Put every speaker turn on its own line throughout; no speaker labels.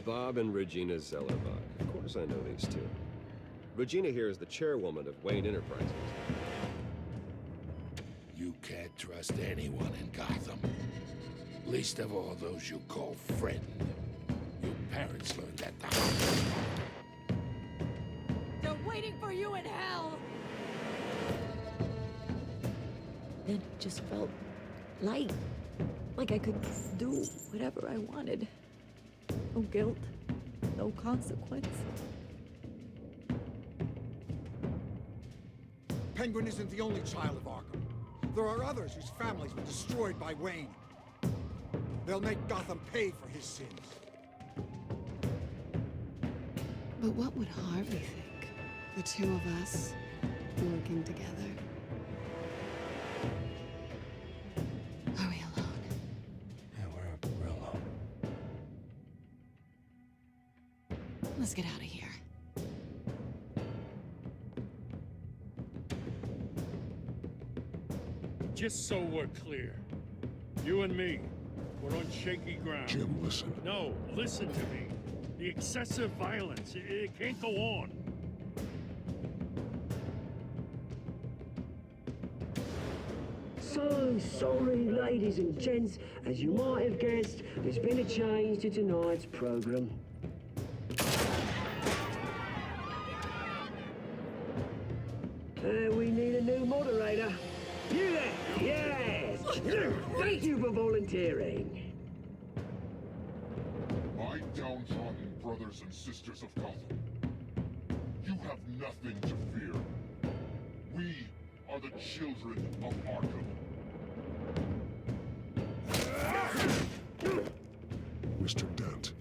Bob and Regina Zellerbach. Of course I know these two. Regina here is the chairwoman of Wayne Enterprises.
You can't trust anyone in Gotham. Least of all those you call friend. Your parents learned that the hard way.
They're waiting for you in hell! Then it just felt light. Like I could do whatever I wanted. No guilt, no consequence.
Penguin isn't the only child of Arkham. There are others whose families were destroyed by Wayne. They'll make Gotham pay for his sins.
But what would Harvey think? The two of us working together. Are we alone?
Yeah, we're alone.
Let's get out of here.
Just so we're clear, you and me, we're on shaky ground.
Jim, listen.
No, listen to me. The excessive violence, it can't go on.
So sorry, ladies and gents. As you might have guessed, there's been a change to tonight's program. We need a new moderator. You there? Yes! Thank you for volunteering.
My downtrodden brothers and sisters of Gotham, you have nothing to fear. We are the children of Arkham.
Mr. Dent.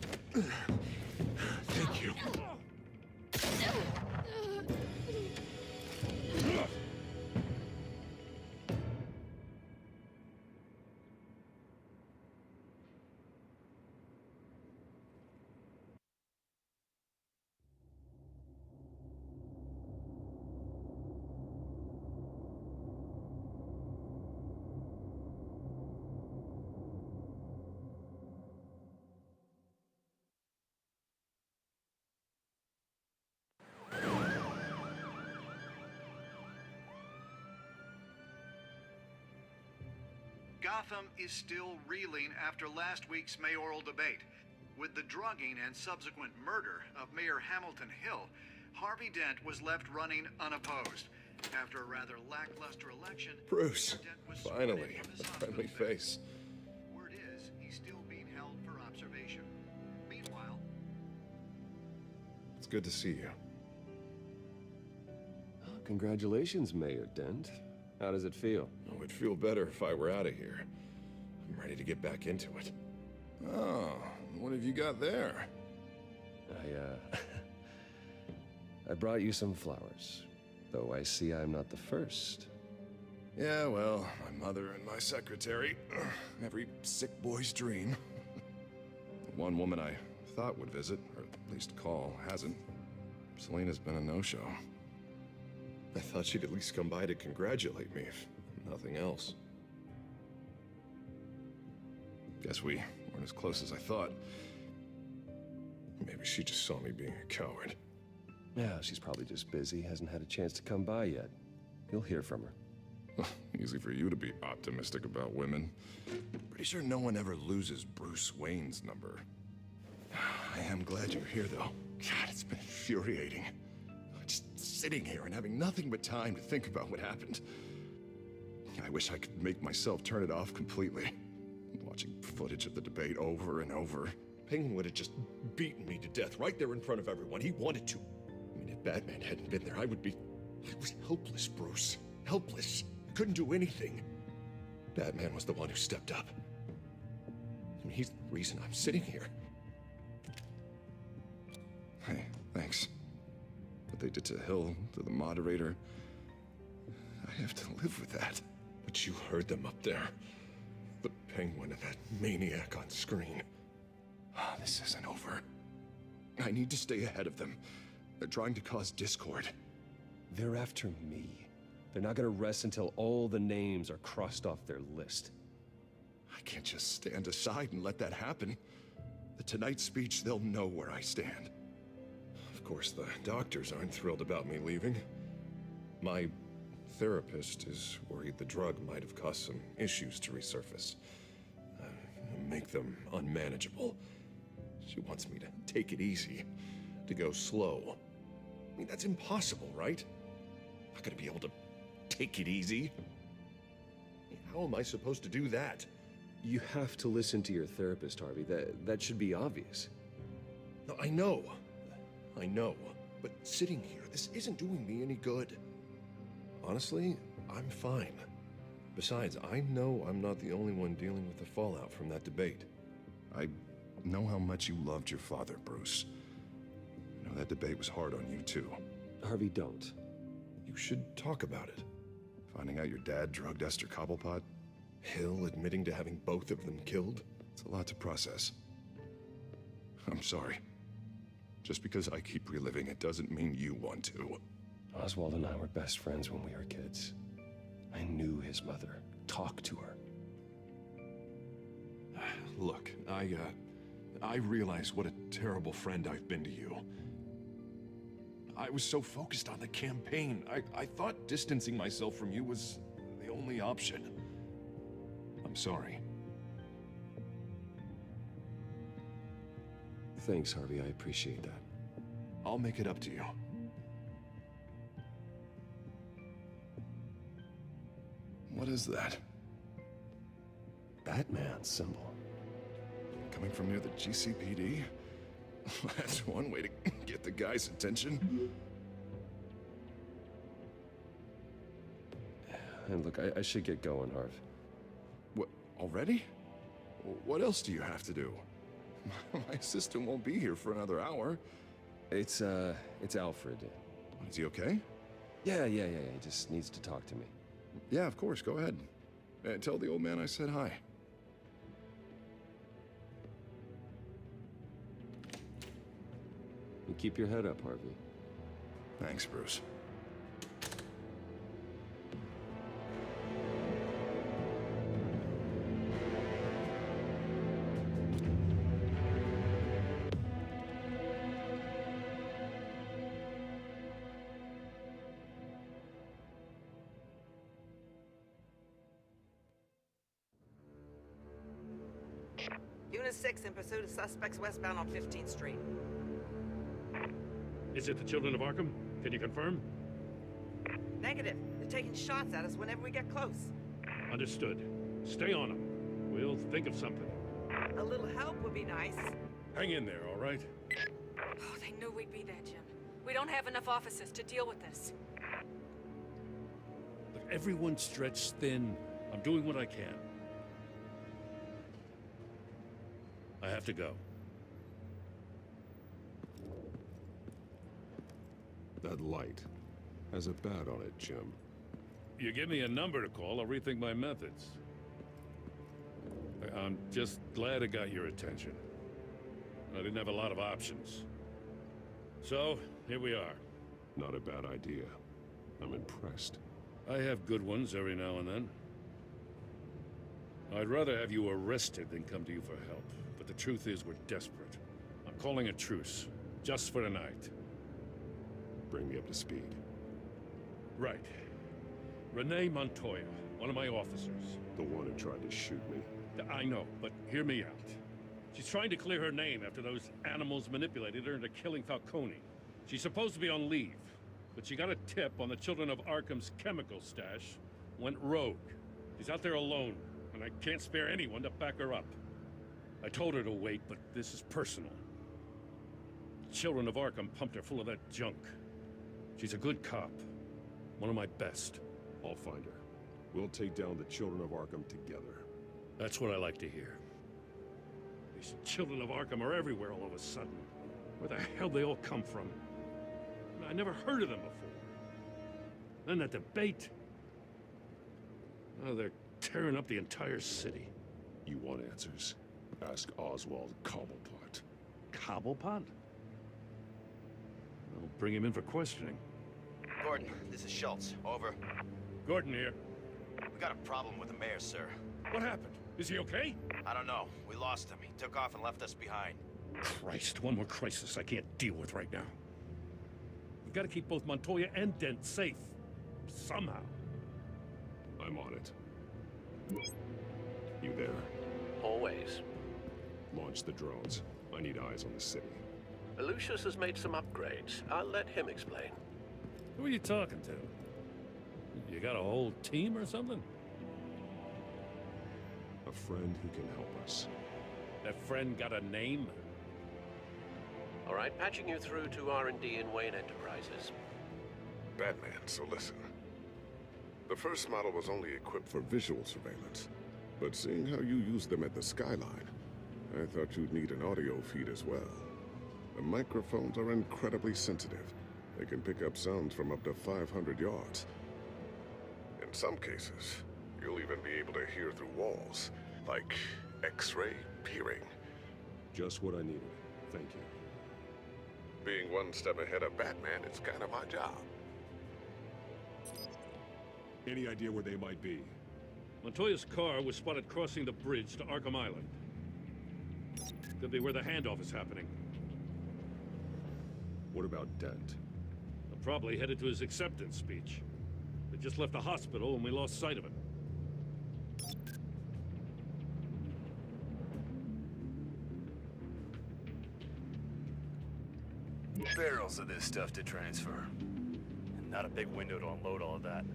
Thank you.
Gotham is still reeling after last week's mayoral debate. With the drugging and subsequent murder of Mayor Hamilton Hill, Harvey Dent was left running unopposed. After a rather lackluster election,
Bruce,
Dent was sworn in
finally,
from his
a
hospital
friendly
bed.
face.
Word is, he's still being held for observation. Meanwhile,
It's good to see you. Oh, congratulations, Mayor Dent. How does it feel?
Oh, it'd feel better if I were out of here. I'm ready to get back into it. Oh, what have you got there?
I brought you some flowers. Though I see I'm not the first.
Yeah, well, my mother and my secretary. Every sick boy's dream. One woman I thought would visit, or at least call, hasn't. Selena's been a no-show. I thought she'd at least come by to congratulate me, if nothing else. Guess we weren't as close as I thought. Maybe she just saw me being a coward.
Yeah, she's probably just busy, hasn't had a chance to come by yet. You'll hear from her.
Easy for you to be optimistic about women. Pretty sure no one ever loses Bruce Wayne's number. I am glad you're here, though. God, it's been infuriating. Just sitting here and having nothing but time to think about what happened. I wish I could make myself turn it off completely. Watching footage of the debate over and over.
Penguin would have just beaten me to death right there in front of everyone. He wanted to. I mean, if Batman hadn't been there, I was helpless, Bruce. Helpless. I couldn't do anything. Batman was the one who stepped up. I mean, he's the reason I'm sitting here.
Hey, thanks. What they did to Hill, to the moderator, I have to live with that.
But you heard them up there. The Penguin and that maniac on screen.
This isn't over. I need to stay ahead of them. They're trying to cause discord.
They're after me. They're not gonna rest until all the names are crossed off their list.
I can't just stand aside and let that happen. The Tonight speech, they'll know where I stand. Of course, the doctors aren't thrilled about me leaving. My therapist is worried the drug might have caused some issues to resurface. Make them unmanageable. She wants me to take it easy, to go slow. I mean, that's impossible, right? I'm not gonna be able to take it easy. How am I supposed to do that?
You have to listen to your therapist, Harvey. That should be obvious.
No, I know. But sitting here, this isn't doing me any good. Honestly, I'm fine. Besides, I know I'm not the only one dealing with the fallout from that debate. I know how much you loved your father, Bruce. You know, that debate was hard on you, too.
Harvey, don't.
You should talk about it. Finding out your dad drugged Esther Cobblepot, Hill admitting to having both of them killed. It's a lot to process. I'm sorry. Just because I keep reliving it doesn't mean you want to.
Oswald and I were best friends when we were kids. I knew his mother. Talked to her.
Look, I realize what a terrible friend I've been to you. I was so focused on the campaign. I thought distancing myself from you was the only option. I'm sorry.
Thanks, Harvey. I appreciate that.
I'll make it up to you. What is that?
Batman's symbol.
Coming from near the GCPD? That's one way to get the guy's attention.
And look, I should get going, Harv.
What, already? What else do you have to do? My assistant won't be here for another hour.
It's Alfred.
Is he okay?
Yeah. He just needs to talk to me.
Yeah, of course, go ahead. Tell the old man I said hi.
You keep your head up, Harvey.
Thanks, Bruce.
Unit 6 in pursuit of suspects westbound on 15th Street.
Is it the Children of Arkham? Can you confirm?
Negative. They're taking shots at us whenever we get close.
Understood. Stay on them. We'll think of something.
A little help would be nice.
Hang in there, all right?
Oh, they knew we'd be there, Jim. We don't have enough officers to deal with this.
Look, everyone's stretched thin. I'm doing what I can. I have to go.
That light has a bat on it, Jim.
You give me a number to call, I'll rethink my methods. I'm just glad it got your attention. I didn't have a lot of options. So, here we are.
Not a bad idea. I'm impressed.
I have good ones every now and then. I'd rather have you arrested than come to you for help. But the truth is, we're desperate. I'm calling a truce. Just for tonight.
Bring me up to speed.
Right. Renee Montoya, one of my officers.
The one who tried to shoot me.
I know, but hear me out. She's trying to clear her name after those animals manipulated her into killing Falcone. She's supposed to be on leave, but she got a tip on the Children of Arkham's chemical stash, went rogue. She's out there alone, and I can't spare anyone to back her up. I told her to wait, but this is personal. The Children of Arkham pumped her full of that junk. She's a good cop. One of my best.
I'll find her. We'll take down the Children of Arkham together.
That's what I like to hear. These Children of Arkham are everywhere all of a sudden. Where the hell they all come from? I never heard of them before. Then that debate. Oh, they're tearing up the entire city.
You want answers? Ask Oswald Cobblepot.
Cobblepot? I'll bring him in for questioning.
Gordon, this is Schultz. Over.
Gordon here.
We got a problem with the mayor, sir.
What happened? Is he okay?
I don't know. We lost him. He took off and left us behind.
Christ, one more crisis I can't deal with right now. We've got to keep both Montoya and Dent safe. Somehow.
I'm on it. You there?
Always.
Launch the drones. I need eyes on the city.
Lucius has made some upgrades. I'll let him explain.
Who are you talking to? You got a whole team or something?
A friend who can help us.
That friend got a name?
All right, patching you through to R&D in Wayne Enterprises.
Batman, so listen. The first model was only equipped for visual surveillance. But seeing how you use them at the skyline, I thought you'd need an audio feed as well. The microphones are incredibly sensitive. They can pick up sounds from up to 500 yards. In some cases, you'll even be able to hear through walls, like X-ray peering.
Just what I needed. Thank you.
Being one step ahead of Batman, it's kind of my job.
Any idea where they might be?
Montoya's car was spotted crossing the bridge to Arkham Island. Could be where the handoff is happening.
What about Dent?
They're probably headed to his acceptance speech. They just left the hospital and we lost sight of it.
Barrels of this stuff to transfer. And not a big window to unload all of that.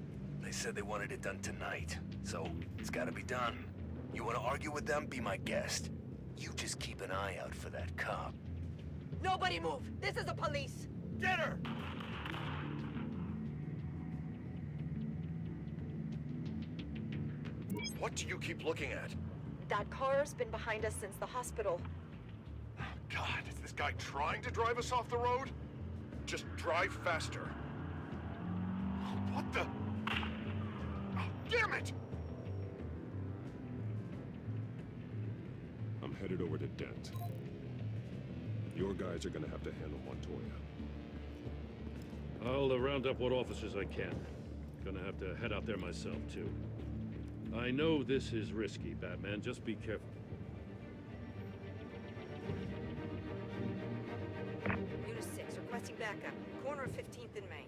They said they wanted it done tonight, so it's gotta be done. You wanna argue with them? Be my guest. You just keep an eye out for that cop.
Nobody move! This is the police!
Get her!
What do you keep looking at?
That car's been behind us since the hospital.
God, is this guy trying to drive us off the road? Just drive faster. What the? Oh, damn it!
I'm headed over to Dent. Your guys are gonna have to handle Montoya.
I'll round up what officers I can. Gonna have to head out there myself, too. I know this is risky, Batman. Just be careful.
Unit 6, requesting backup. Corner of 15th and Main.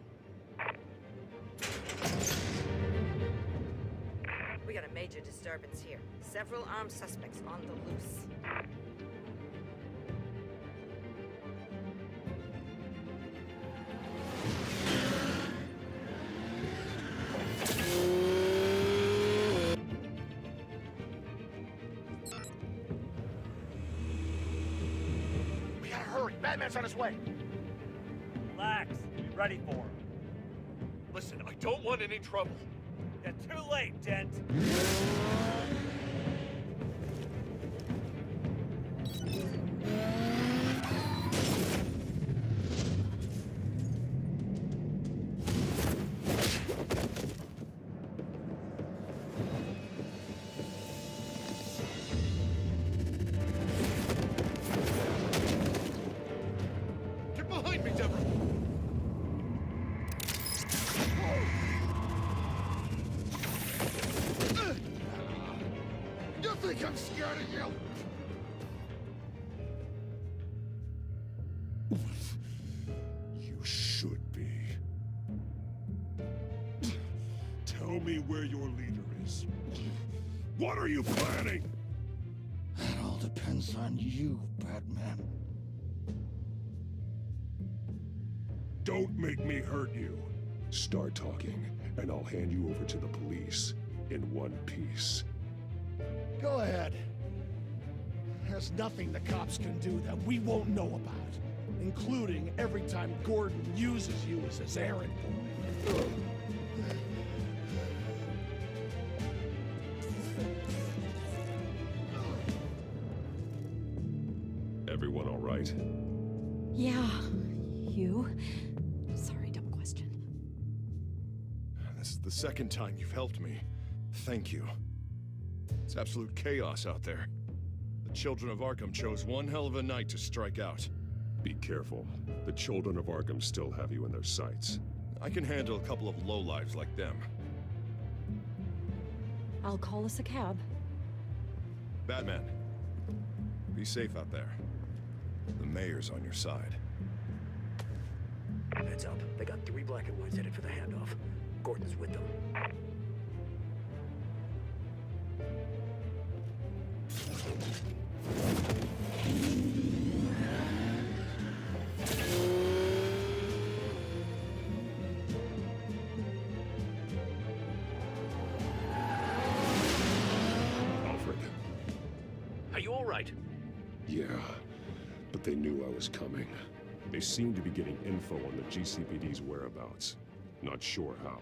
We got a major disturbance here. Several armed suspects on the loose.
We gotta hurry. Batman's on his way.
Relax. Be ready for him.
Listen, I don't want any trouble.
You're too late, Dent.
Get behind me, Deborah! You think I'm scared of you?
You should be. Tell me where your leader is. What are you planning?
That all depends on you, Batman.
Don't make me hurt you. Start talking, and I'll hand you over to the police in one piece.
Go ahead. There's nothing the cops can do that we won't know about, including every time Gordon uses you as his errand boy.
Everyone all right?
Yeah. You? Sorry, dumb question.
This is the second time you've helped me. Thank you. It's absolute chaos out there. The children of Arkham chose one hell of a night to strike out.
Be careful. The children of Arkham still have you in their sights.
I can handle a couple of lowlives like them.
I'll call us a cab.
Batman, be safe out there. The mayor's on your side.
Heads up. They got 3 black and whites headed for the handoff. Gordon's with them.
Alfred.
Are you all right?
Yeah, but they knew I was coming. They seem to be getting info on the GCPD's whereabouts. Not sure how.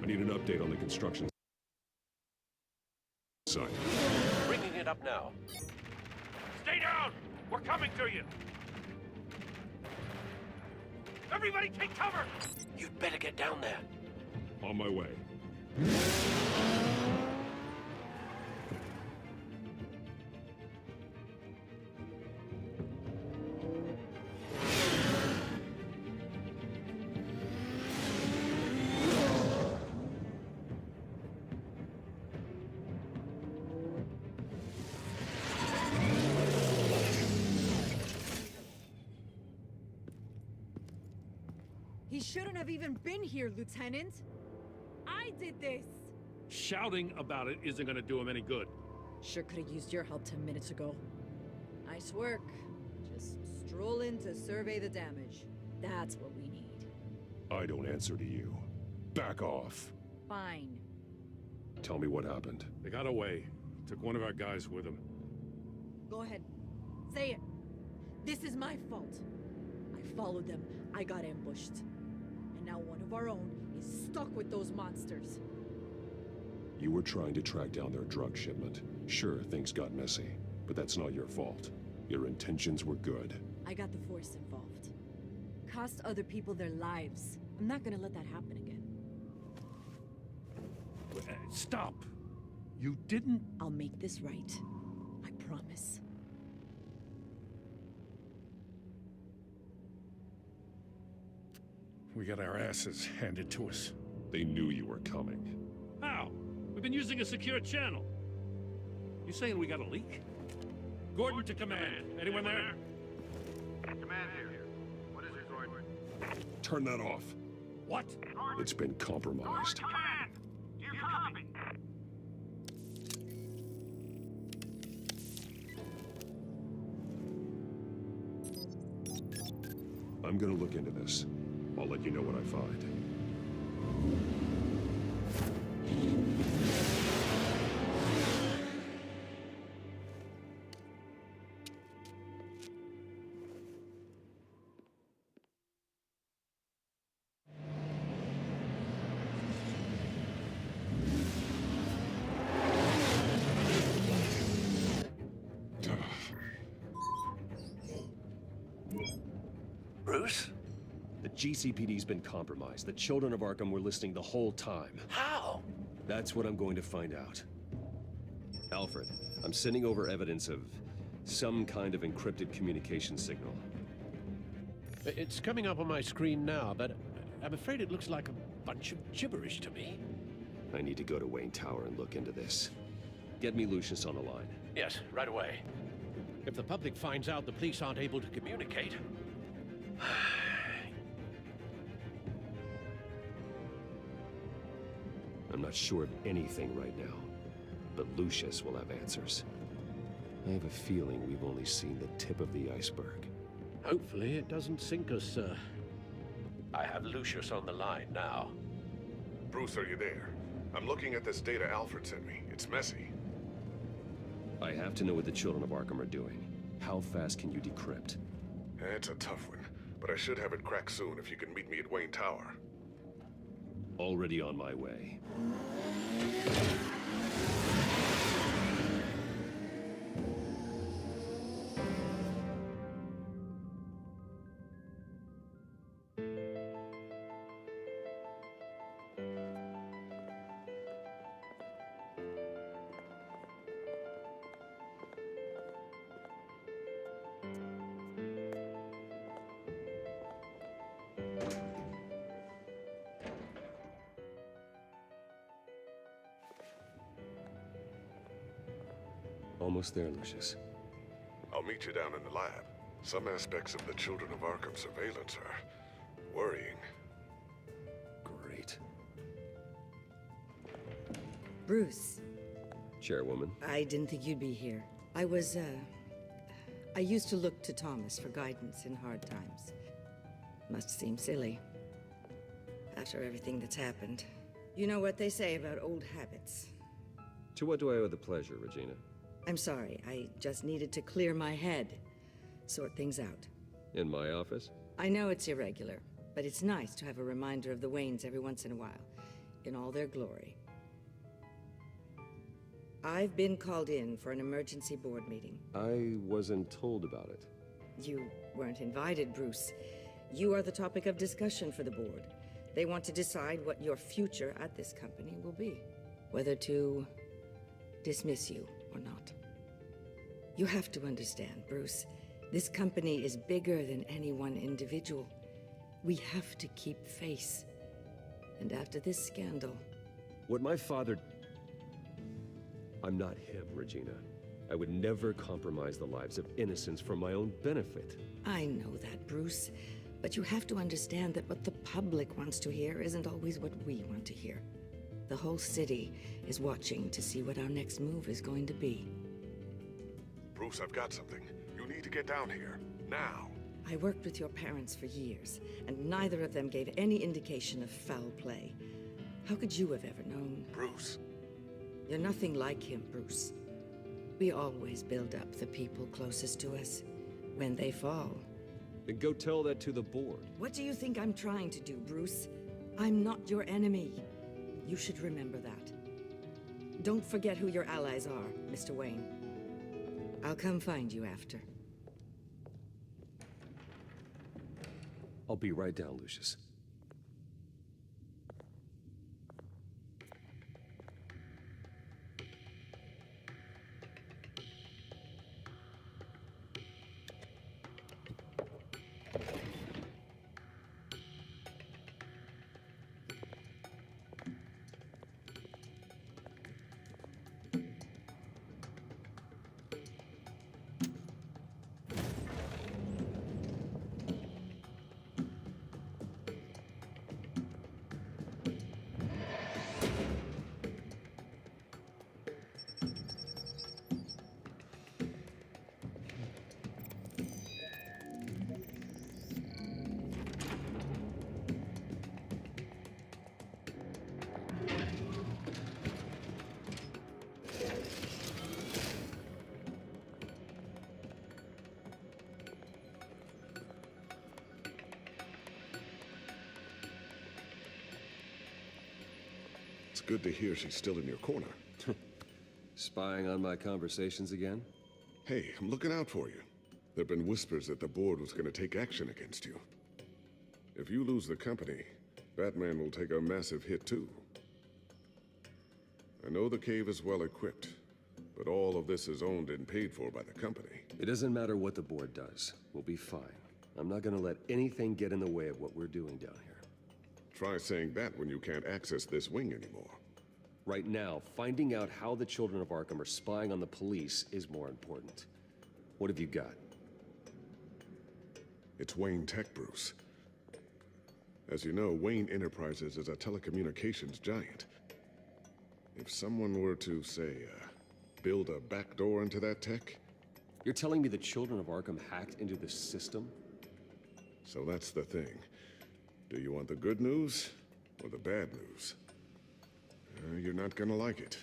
I need an update on the construction site.
Bringing it up now.
Stay down! We're coming to you! Everybody take cover!
You'd better get down there.
On my way.
He shouldn't have even been here, Lieutenant. I did this.
Shouting about it isn't gonna do him any good.
Sure could have used your help 10 minutes ago. Nice work. Just stroll in to survey the damage. That's what we need.
I don't answer to you. Back off.
Fine.
Tell me what happened.
They got away. Took one of our guys with them.
Go ahead. Say it. This is my fault. I followed them. I got ambushed. And now one of our own is stuck with those monsters.
You were trying to track down their drug shipment. Sure, things got messy, but that's not your fault. Your intentions were good.
I got the Force involved. Cost other people their lives. I'm not gonna let that happen again.
Stop! You didn't...
I'll make this right. I promise.
We got our asses handed to us.
They knew you were coming.
How? We've been using a secure channel. You saying we got a leak? Gordon to command. Anyone there?
Command here. What is it, Gordon?
Turn that off.
What?
It's been compromised.
Command! Do you copy?
I'm gonna look into this. I'll let you know what I find.
Bruce?
The GCPD's been compromised. The children of Arkham were listening the whole time.
How?
That's what I'm going to find out. Alfred, I'm sending over evidence of some kind of encrypted communication signal.
It's coming up on my screen now, but I'm afraid it looks like a bunch of gibberish to me.
I need to go to Wayne Tower and look into this. Get me Lucius on the line.
Yes, right away. If the public finds out the police aren't able to communicate...
I'm not sure of anything right now, but Lucius will have answers. I have a feeling we've only seen the tip of the iceberg.
Hopefully it doesn't sink us, sir. I have Lucius on the line now.
Bruce, are you there? I'm looking at this data Alfred sent me. It's messy.
I have to know what the children of Arkham are doing. How fast can you decrypt?
It's a tough one, but I should have it cracked soon if you can meet me at Wayne Tower.
Already on my way. Almost there, Lucius.
I'll meet you down in the lab. Some aspects of the Children of Arkham surveillance are worrying.
Great.
Bruce.
Chairwoman.
I didn't think you'd be here. I used to look to Thomas for guidance in hard times. Must seem silly. After everything that's happened. You know what they say about old habits.
To what do I owe the pleasure, Regina?
I'm sorry, I just needed to clear my head. Sort things out.
In my office?
I know it's irregular, but it's nice to have a reminder of the Waynes every once in a while, in all their glory. I've been called in for an emergency board meeting.
I wasn't told about it.
You weren't invited, Bruce. You are the topic of discussion for the board. They want to decide what your future at this company will be. Whether to dismiss you or not. You have to understand, Bruce. This company is bigger than any one individual. We have to keep face. And after this scandal...
What my father... I'm not him, Regina. I would never compromise the lives of innocents for my own benefit.
I know that, Bruce. But you have to understand that what the public wants to hear isn't always what we want to hear. The whole city is watching to see what our next move is going to be.
Bruce, I've got something. You need to get down here. Now.
I worked with your parents for years, and neither of them gave any indication of foul play. How could you have ever known?
Bruce.
You're nothing like him, Bruce. We always build up the people closest to us. When they fall...
Then go tell that to the board.
What do you think I'm trying to do, Bruce? I'm not your enemy. You should remember that. Don't forget who your allies are, Mr. Wayne. I'll come find you after.
I'll be right down, Lucius.
It's good to hear she's still in your corner.
Spying on my conversations again?
Hey, I'm looking out for you. There've been whispers that the board was going to take action against you. If you lose the company, Batman will take a massive hit too. I know the cave is well equipped, but all of this is owned and paid for by the company.
It doesn't matter what the board does. We'll be fine. I'm not gonna let anything get in the way of what we're doing down here.
Try saying that when you can't access this wing anymore.
Right now, finding out how the Children of Arkham are spying on the police is more important. What have you got?
It's Wayne Tech, Bruce. As you know, Wayne Enterprises is a telecommunications giant. If someone were to, say, build a backdoor into that tech...
You're telling me the Children of Arkham hacked into the system?
So that's the thing. Do you want the good news or the bad news? You're not gonna like it.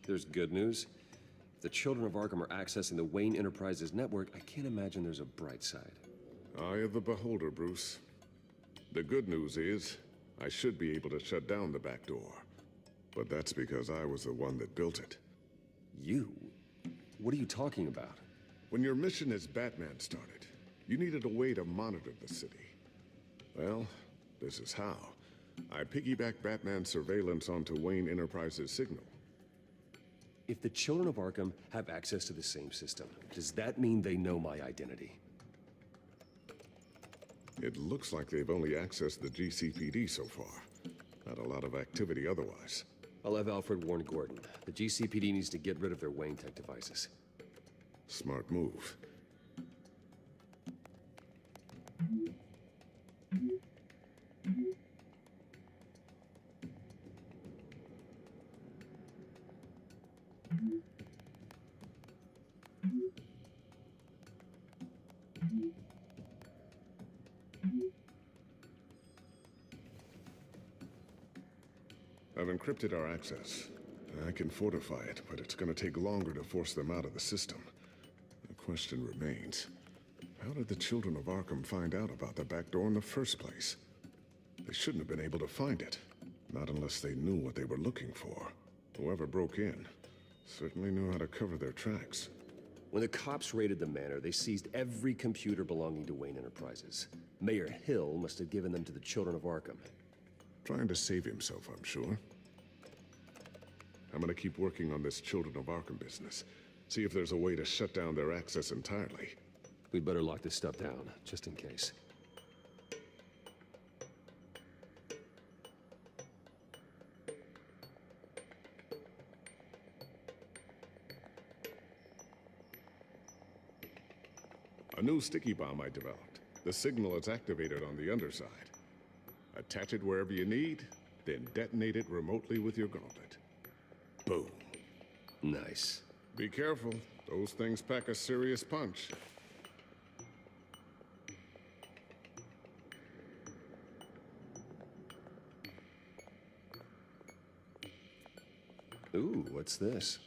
There's good news. If the Children of Arkham are accessing the Wayne Enterprises network, I can't imagine there's a bright side.
Eye of the beholder, Bruce. The good news is, I should be able to shut down the back door. But that's because I was the one that built it.
You? What are you talking about?
When your mission as Batman started, you needed a way to monitor the city. Well, this is how. I piggybacked Batman's surveillance onto Wayne Enterprises' signal.
If the Children of Arkham have access to the same system, does that mean they know my identity?
It looks like they've only accessed the GCPD so far. Not a lot of activity otherwise.
I'll have Alfred warn Gordon. The GCPD needs to get rid of their Wayne Tech devices.
Smart move. I've encrypted our access. I can fortify it, but it's gonna take longer to force them out of the system. The question remains, how did the children of Arkham find out about the back door in the first place? They shouldn't have been able to find it. Not unless they knew what they were looking for. Whoever broke in certainly knew how to cover their tracks.
When the cops raided the manor, they seized every computer belonging to Wayne Enterprises. Mayor Hill must have given them to the children of Arkham.
Trying to save himself, I'm sure. I'm gonna keep working on this Children of Arkham business. See if there's a way to shut down their access entirely.
We'd better lock this stuff down, just in case.
A new sticky bomb I developed. The signal is activated on the underside. Attach it wherever you need, then detonate it remotely with your gauntlet. Boom.
Nice.
Be careful. Those things pack a serious punch.
Ooh, what's this?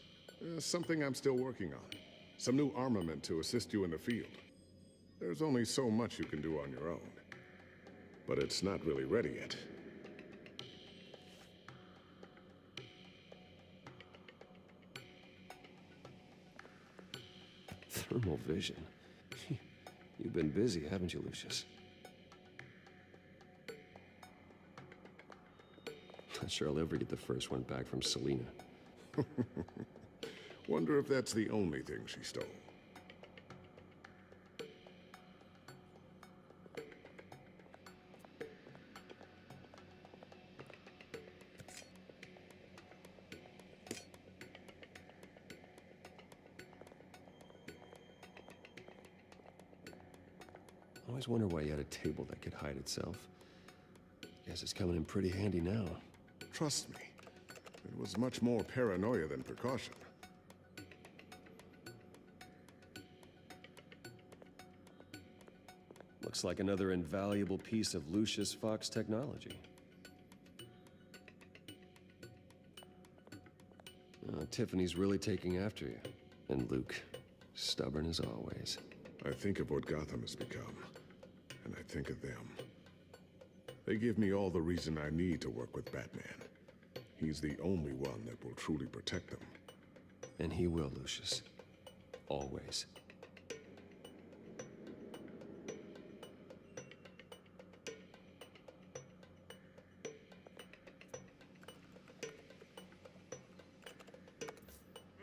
Something I'm still working on. Some new armament to assist you in the field. There's only so much you can do on your own. But it's not really ready yet.
Thermal vision. You've been busy, haven't you, Lucius? Not sure I'll ever get the first one back from Selina.
Wonder if that's the only thing she stole.
I always wonder why you had a table that could hide itself. Guess it's coming in pretty handy now.
Trust me, it was much more paranoia than precaution.
Looks like another invaluable piece of Lucius Fox technology. Tiffany's really taking after you. And Luke, stubborn as always.
I think of what Gotham has become, and I think of them. They give me all the reason I need to work with Batman. He's the only one that will truly protect them.
And he will, Lucius. Always.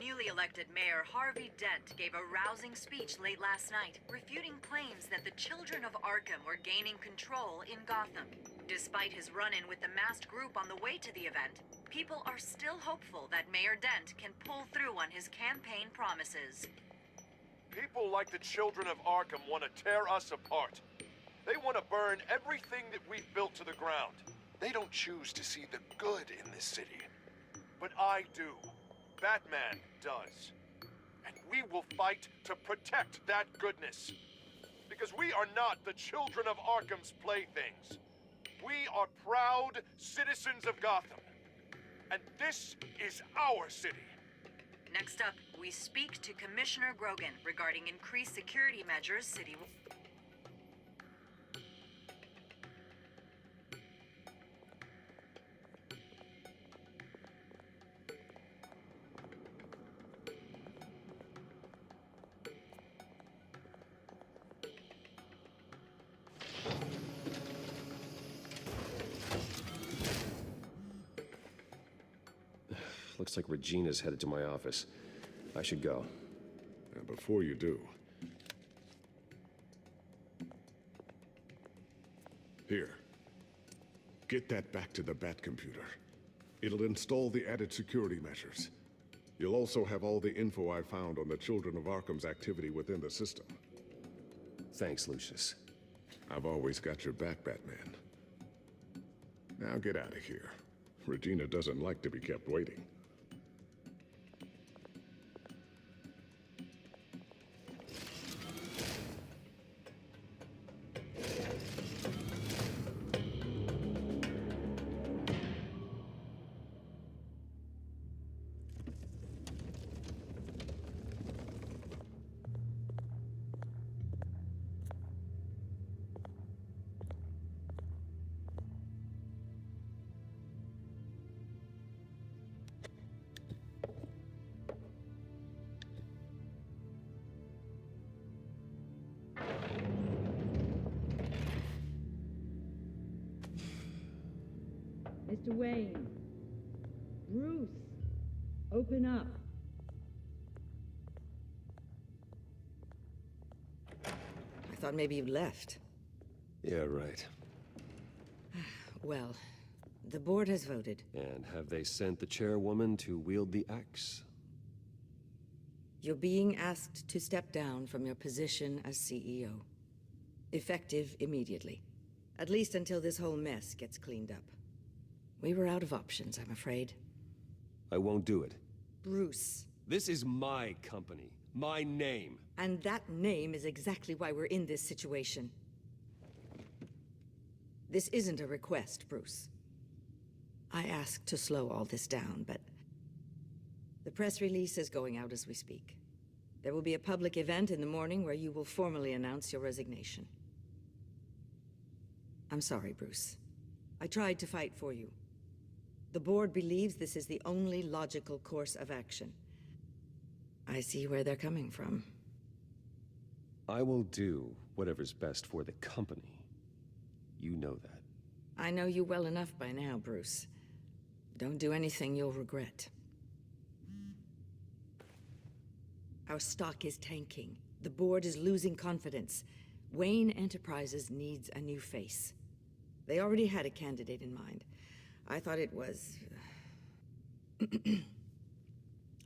Newly elected Mayor Harvey Dent gave a rousing speech late last night, refuting claims that the children of Arkham were gaining control in Gotham. Despite his run-in with the masked group on the way to the event, people are still hopeful that Mayor Dent can pull through on his campaign promises.
People like the children of Arkham want to tear us apart. They want to burn everything that we've built to the ground. They don't choose to see the good in this city. But I do. Batman does. And we will fight to protect that goodness. Because we are not the children of Arkham's playthings. We are proud citizens of Gotham. And this is our city.
Next up, we speak to Commissioner Grogan regarding increased security measures city.
Looks like Regina's headed to my office. I should go.
And before you do... Here. Get that back to the Bat computer.
It'll install the added security measures. You'll also have all the info I found on the Children of Arkham's activity within the system.
Thanks, Lucius.
I've always got your back, Batman. Now get out of here. Regina doesn't like to be kept waiting.
Mr. Wayne. Bruce. Open up. I thought maybe you left.
Yeah, right.
Well, the board has voted.
And have they sent the chairwoman to wield the axe?
You're being asked to step down from your position as CEO. Effective immediately. At least until this whole mess gets cleaned up. We were out of options, I'm afraid.
I won't do it.
Bruce.
This is my company. My name.
And that name is exactly why we're in this situation. This isn't a request, Bruce. I asked to slow all this down, but the press release is going out as we speak. There will be a public event in the morning where you will formally announce your resignation. I'm sorry, Bruce. I tried to fight for you. The board believes this is the only logical course of action. I see where they're coming from.
I will do whatever's best for the company. You know that.
I know you well enough by now, Bruce. Don't do anything you'll regret. Our stock is tanking. The board is losing confidence. Wayne Enterprises needs a new face. They already had a candidate in mind. I thought it was...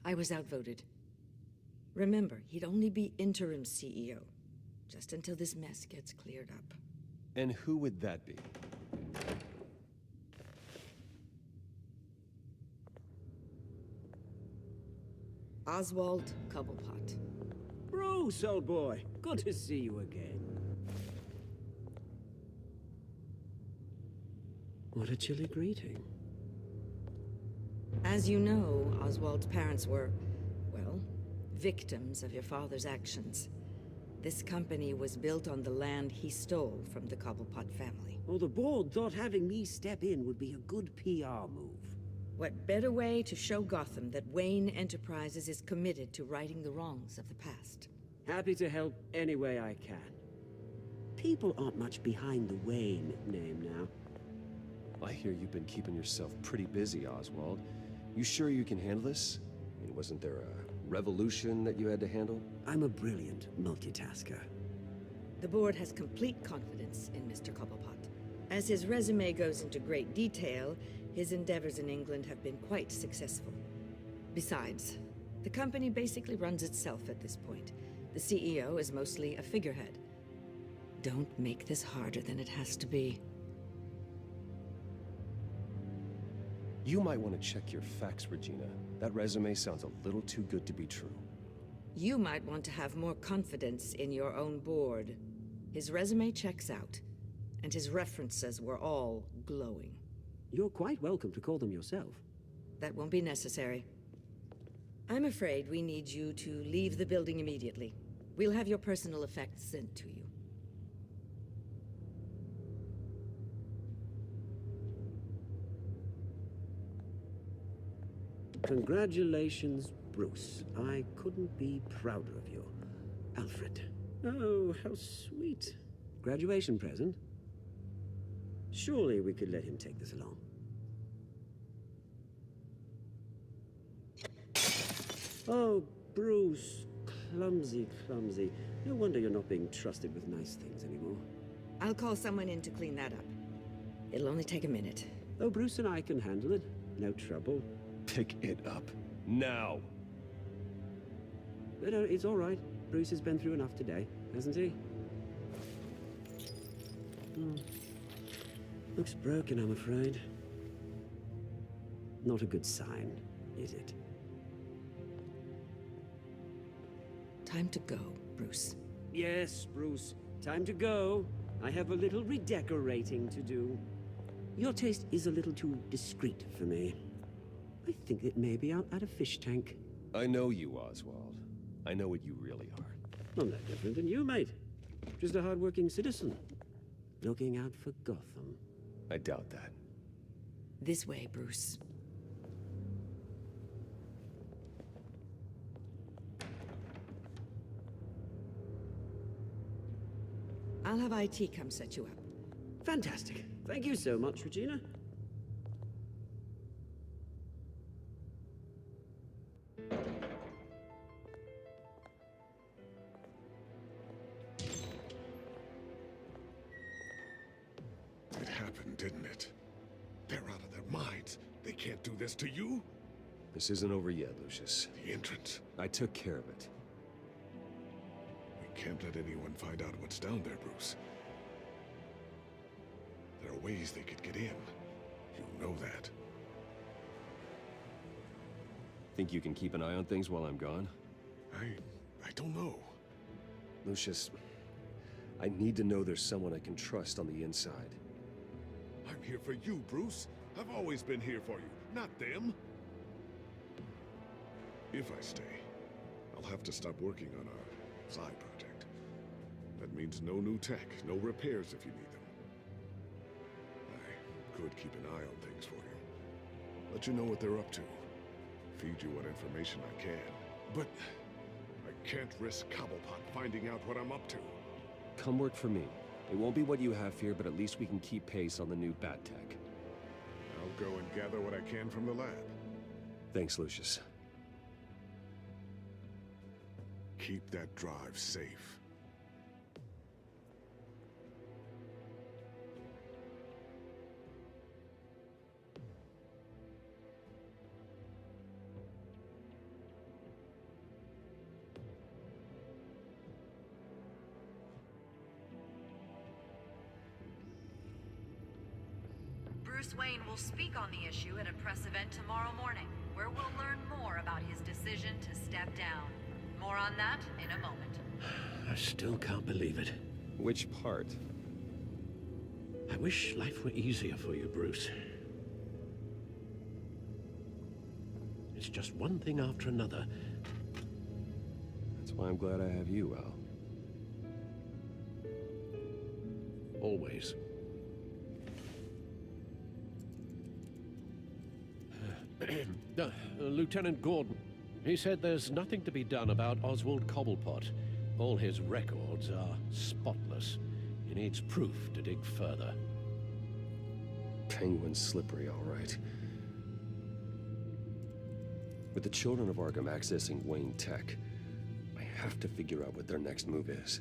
I was outvoted. Remember, he'd only be interim CEO, just until this mess gets cleared up.
And who would that be?
Oswald Cobblepot.
Bruce, old boy. Good to see you again. What a chilly greeting.
As you know, Oswald's parents were, well, victims of your father's actions. This company was built on the land he stole from the Cobblepot family.
Well, the board thought having me step in would be a good PR move.
What better way to show Gotham that Wayne Enterprises is committed to righting the wrongs of the past?
Happy to help any way I can. People aren't much behind the Wayne name now.
I hear you've been keeping yourself pretty busy, Oswald. You sure you can handle this? I mean, wasn't there a revolution that you had to handle?
I'm a brilliant multitasker.
The board has complete confidence in Mr. Cobblepot. As his resume goes into great detail, his endeavors in England have been quite successful. Besides, the company basically runs itself at this point. The CEO is mostly a figurehead. Don't make this harder than it has to be.
You might want to check your facts, Regina. That resume sounds a little too good to be true.
You might want to have more confidence in your own board. His resume checks out, and his references were all glowing.
You're quite welcome to call them yourself.
That won't be necessary. I'm afraid we need you to leave the building immediately. We'll have your personal effects sent to you.
Congratulations, Bruce. I couldn't be prouder of you. Alfred. Oh, how sweet. Graduation present? Surely we could let him take this along. Oh, Bruce. Clumsy, clumsy. No wonder you're not being trusted with nice things anymore.
I'll call someone in to clean that up. It'll only take a minute.
Oh, Bruce and I can handle it. No trouble.
Pick it up. Now!
No, it's all right. Bruce has been through enough today, hasn't he? Looks broken, I'm afraid. Not a good sign, is it?
Time to go, Bruce.
Yes, Bruce. Time to go. I have a little redecorating to do. Your taste is a little too discreet for me. I think that maybe I'll add a fish tank.
I know you, Oswald. I know what you really are.
I'm no different than you, mate. Just a hard-working citizen. Looking out for Gotham.
I doubt that.
This way, Bruce. I'll have IT come set you up.
Fantastic. Thank you so much, Regina.
It happened, didn't it? They're out of their minds. They can't do this to you.
This isn't over yet, Lucius.
The entrance.
I took care of it.
We can't let anyone find out what's down there, Bruce. There are ways they could get in. You know that.
Think you can keep an eye on things while I'm gone?
I don't know.
Lucius, I need to know there's someone I can trust on the inside.
I'm here for you, Bruce. I've always been here for you, not them. If I stay, I'll have to stop working on our side project. That means no new tech, no repairs if you need them. I could keep an eye on things for you. Let you know what they're up to. Feed you what information I can. But I can't risk Cobblepot finding out what I'm up to.
Come work for me. It won't be what you have here, but at least we can keep pace on the new bat tech.
I'll go and gather what I can from the lab.
Thanks, Lucius.
Keep that drive safe.
Bruce Wayne will speak on the issue at a press event tomorrow morning, where we'll learn more about his decision to step down. More on that in a moment.
I still can't believe it.
Which part?
I wish life were easier for you, Bruce. It's just one thing after another.
That's why I'm glad I have you, Al.
Always. Lieutenant Gordon, he said there's nothing to be done about Oswald Cobblepot. All his records are spotless. He needs proof to dig further.
Penguin's slippery, all right. With the children of Arkham accessing Wayne Tech, I have to figure out what their next move is.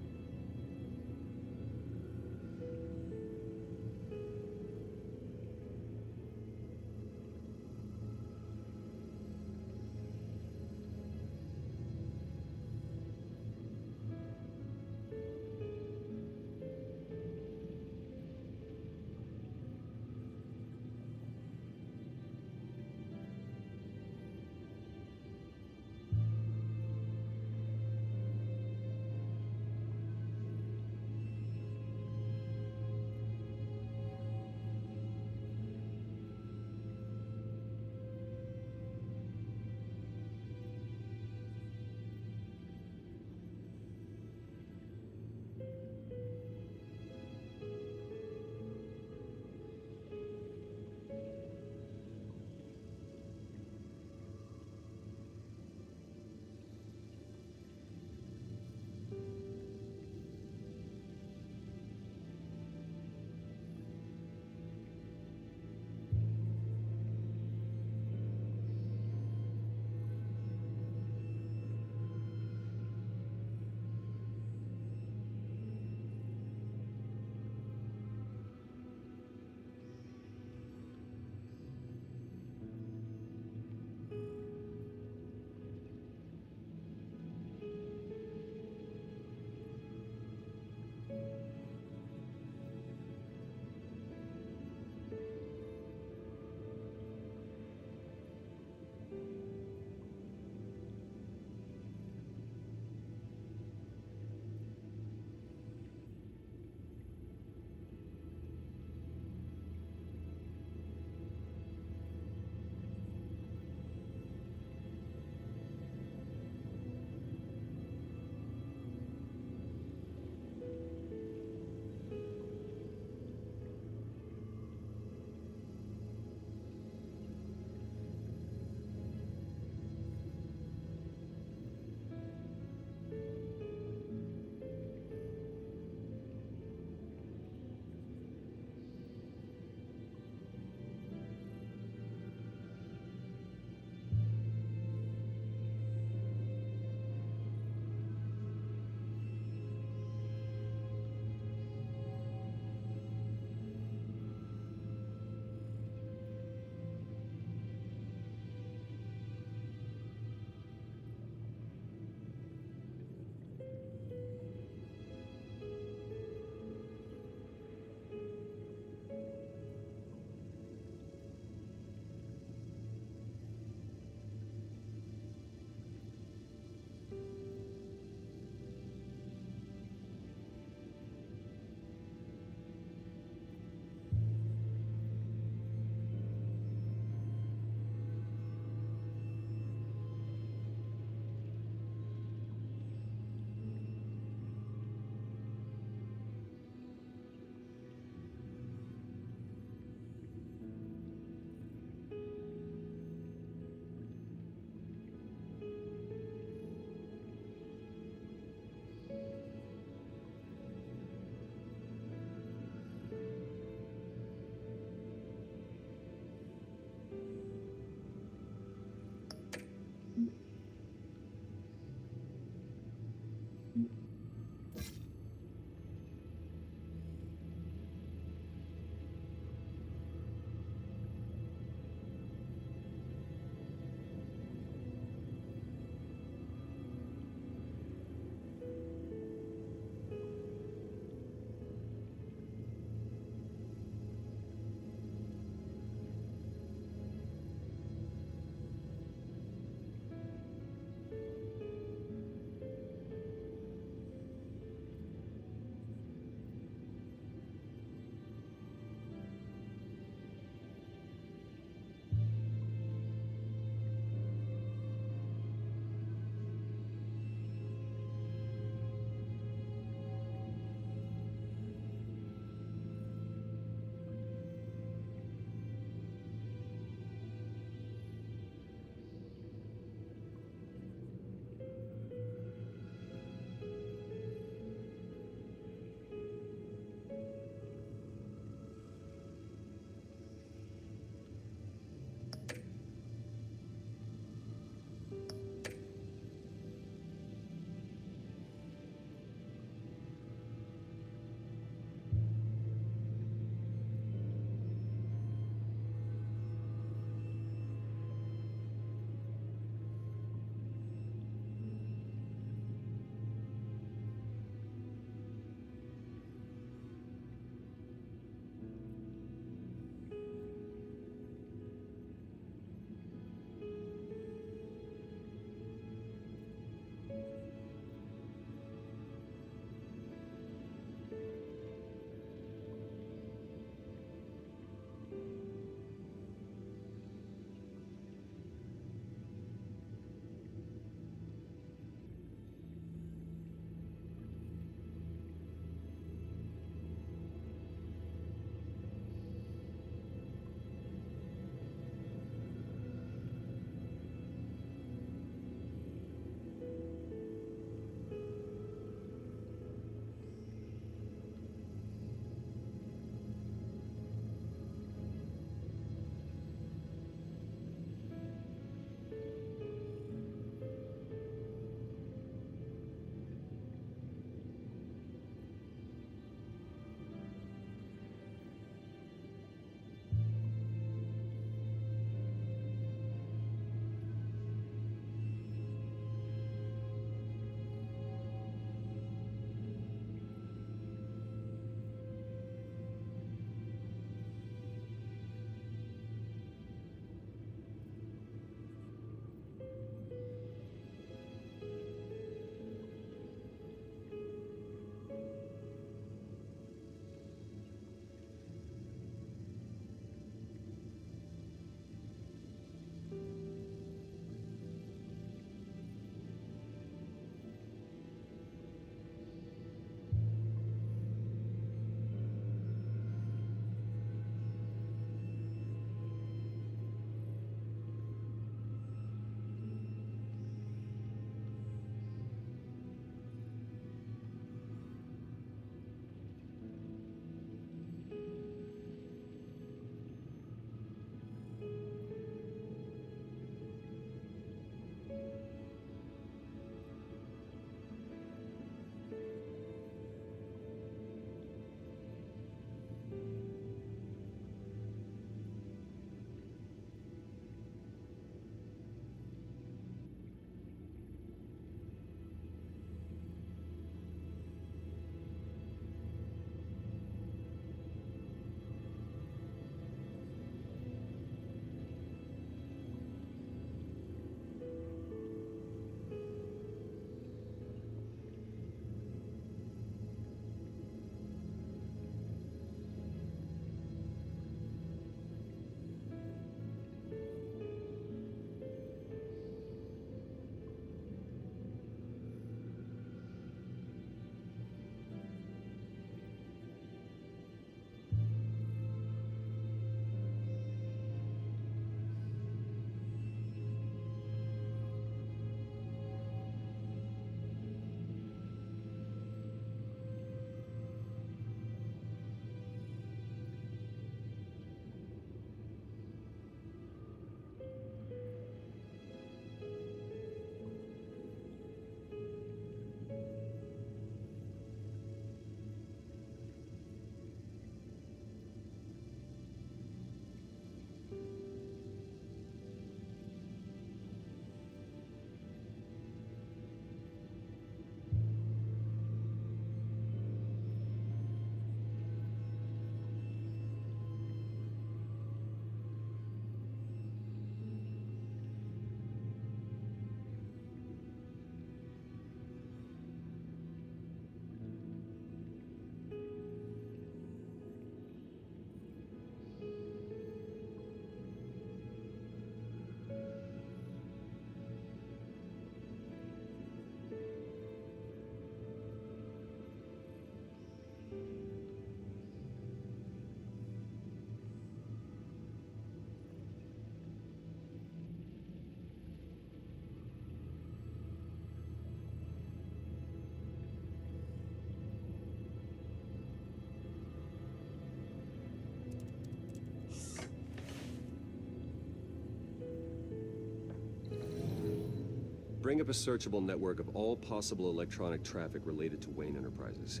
Bring up a searchable network of all possible electronic traffic related to Wayne Enterprises.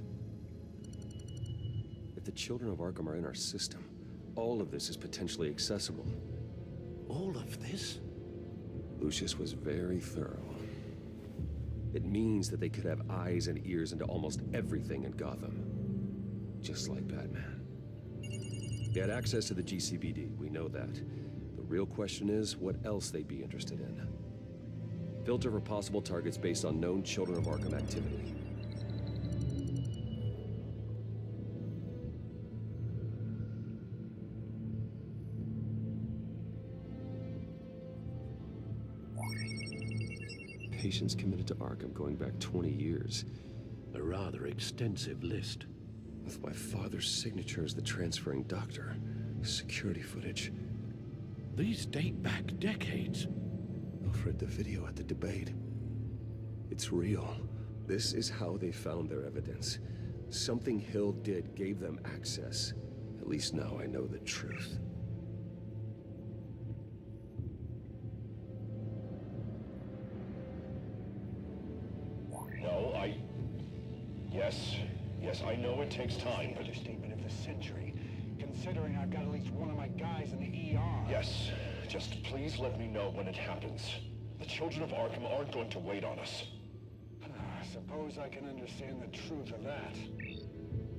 If the children of Arkham are in our system, all of this is potentially accessible.
All of this?
Lucius was very thorough. It means that they could have eyes and ears into almost everything in Gotham. Just like Batman. They had access to the GCPD, we know that. The real question is, what else they'd be interested in. Filter for possible targets based on known Children of Arkham activity. Patients committed to Arkham going back 20 years.
A rather extensive list.
With my father's signature as the transferring doctor. Security footage.
These date back decades.
Alfred, the video at the debate. It's real. This is how they found their evidence. Something Hill did gave them access. At least now I know the truth.
No, Yes, I know it takes time, but...
Understatement of the century, considering I've got at least one of my guys in the ER.
Yes, just please let me know when it happens. The children of Arkham aren't going to wait on us.
I suppose I can understand the truth of that.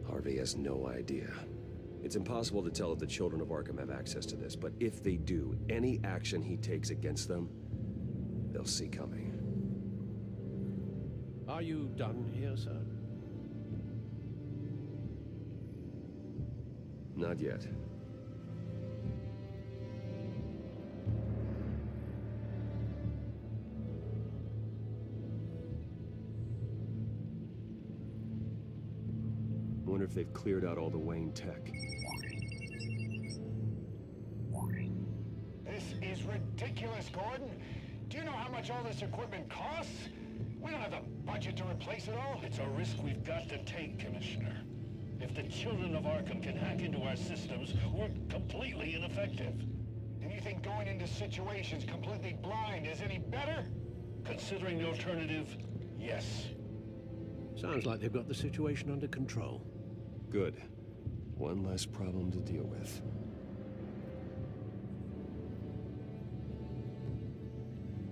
Harvey has no idea. It's impossible to tell if the children of Arkham have access to this, but if they do, any action he takes against them, they'll see coming.
Are you done here, sir?
Not yet. I wonder if they've cleared out all the Wayne tech.
This is ridiculous, Gordon. Do you know how much all this equipment costs? We don't have the budget to replace it all.
It's a risk we've got to take, Commissioner. If the children of Arkham can hack into our systems, we're completely ineffective.
And you think going into situations completely blind is any better?
Considering the alternative, yes.
Sounds like they've got the situation under control.
Good. One less problem to deal with.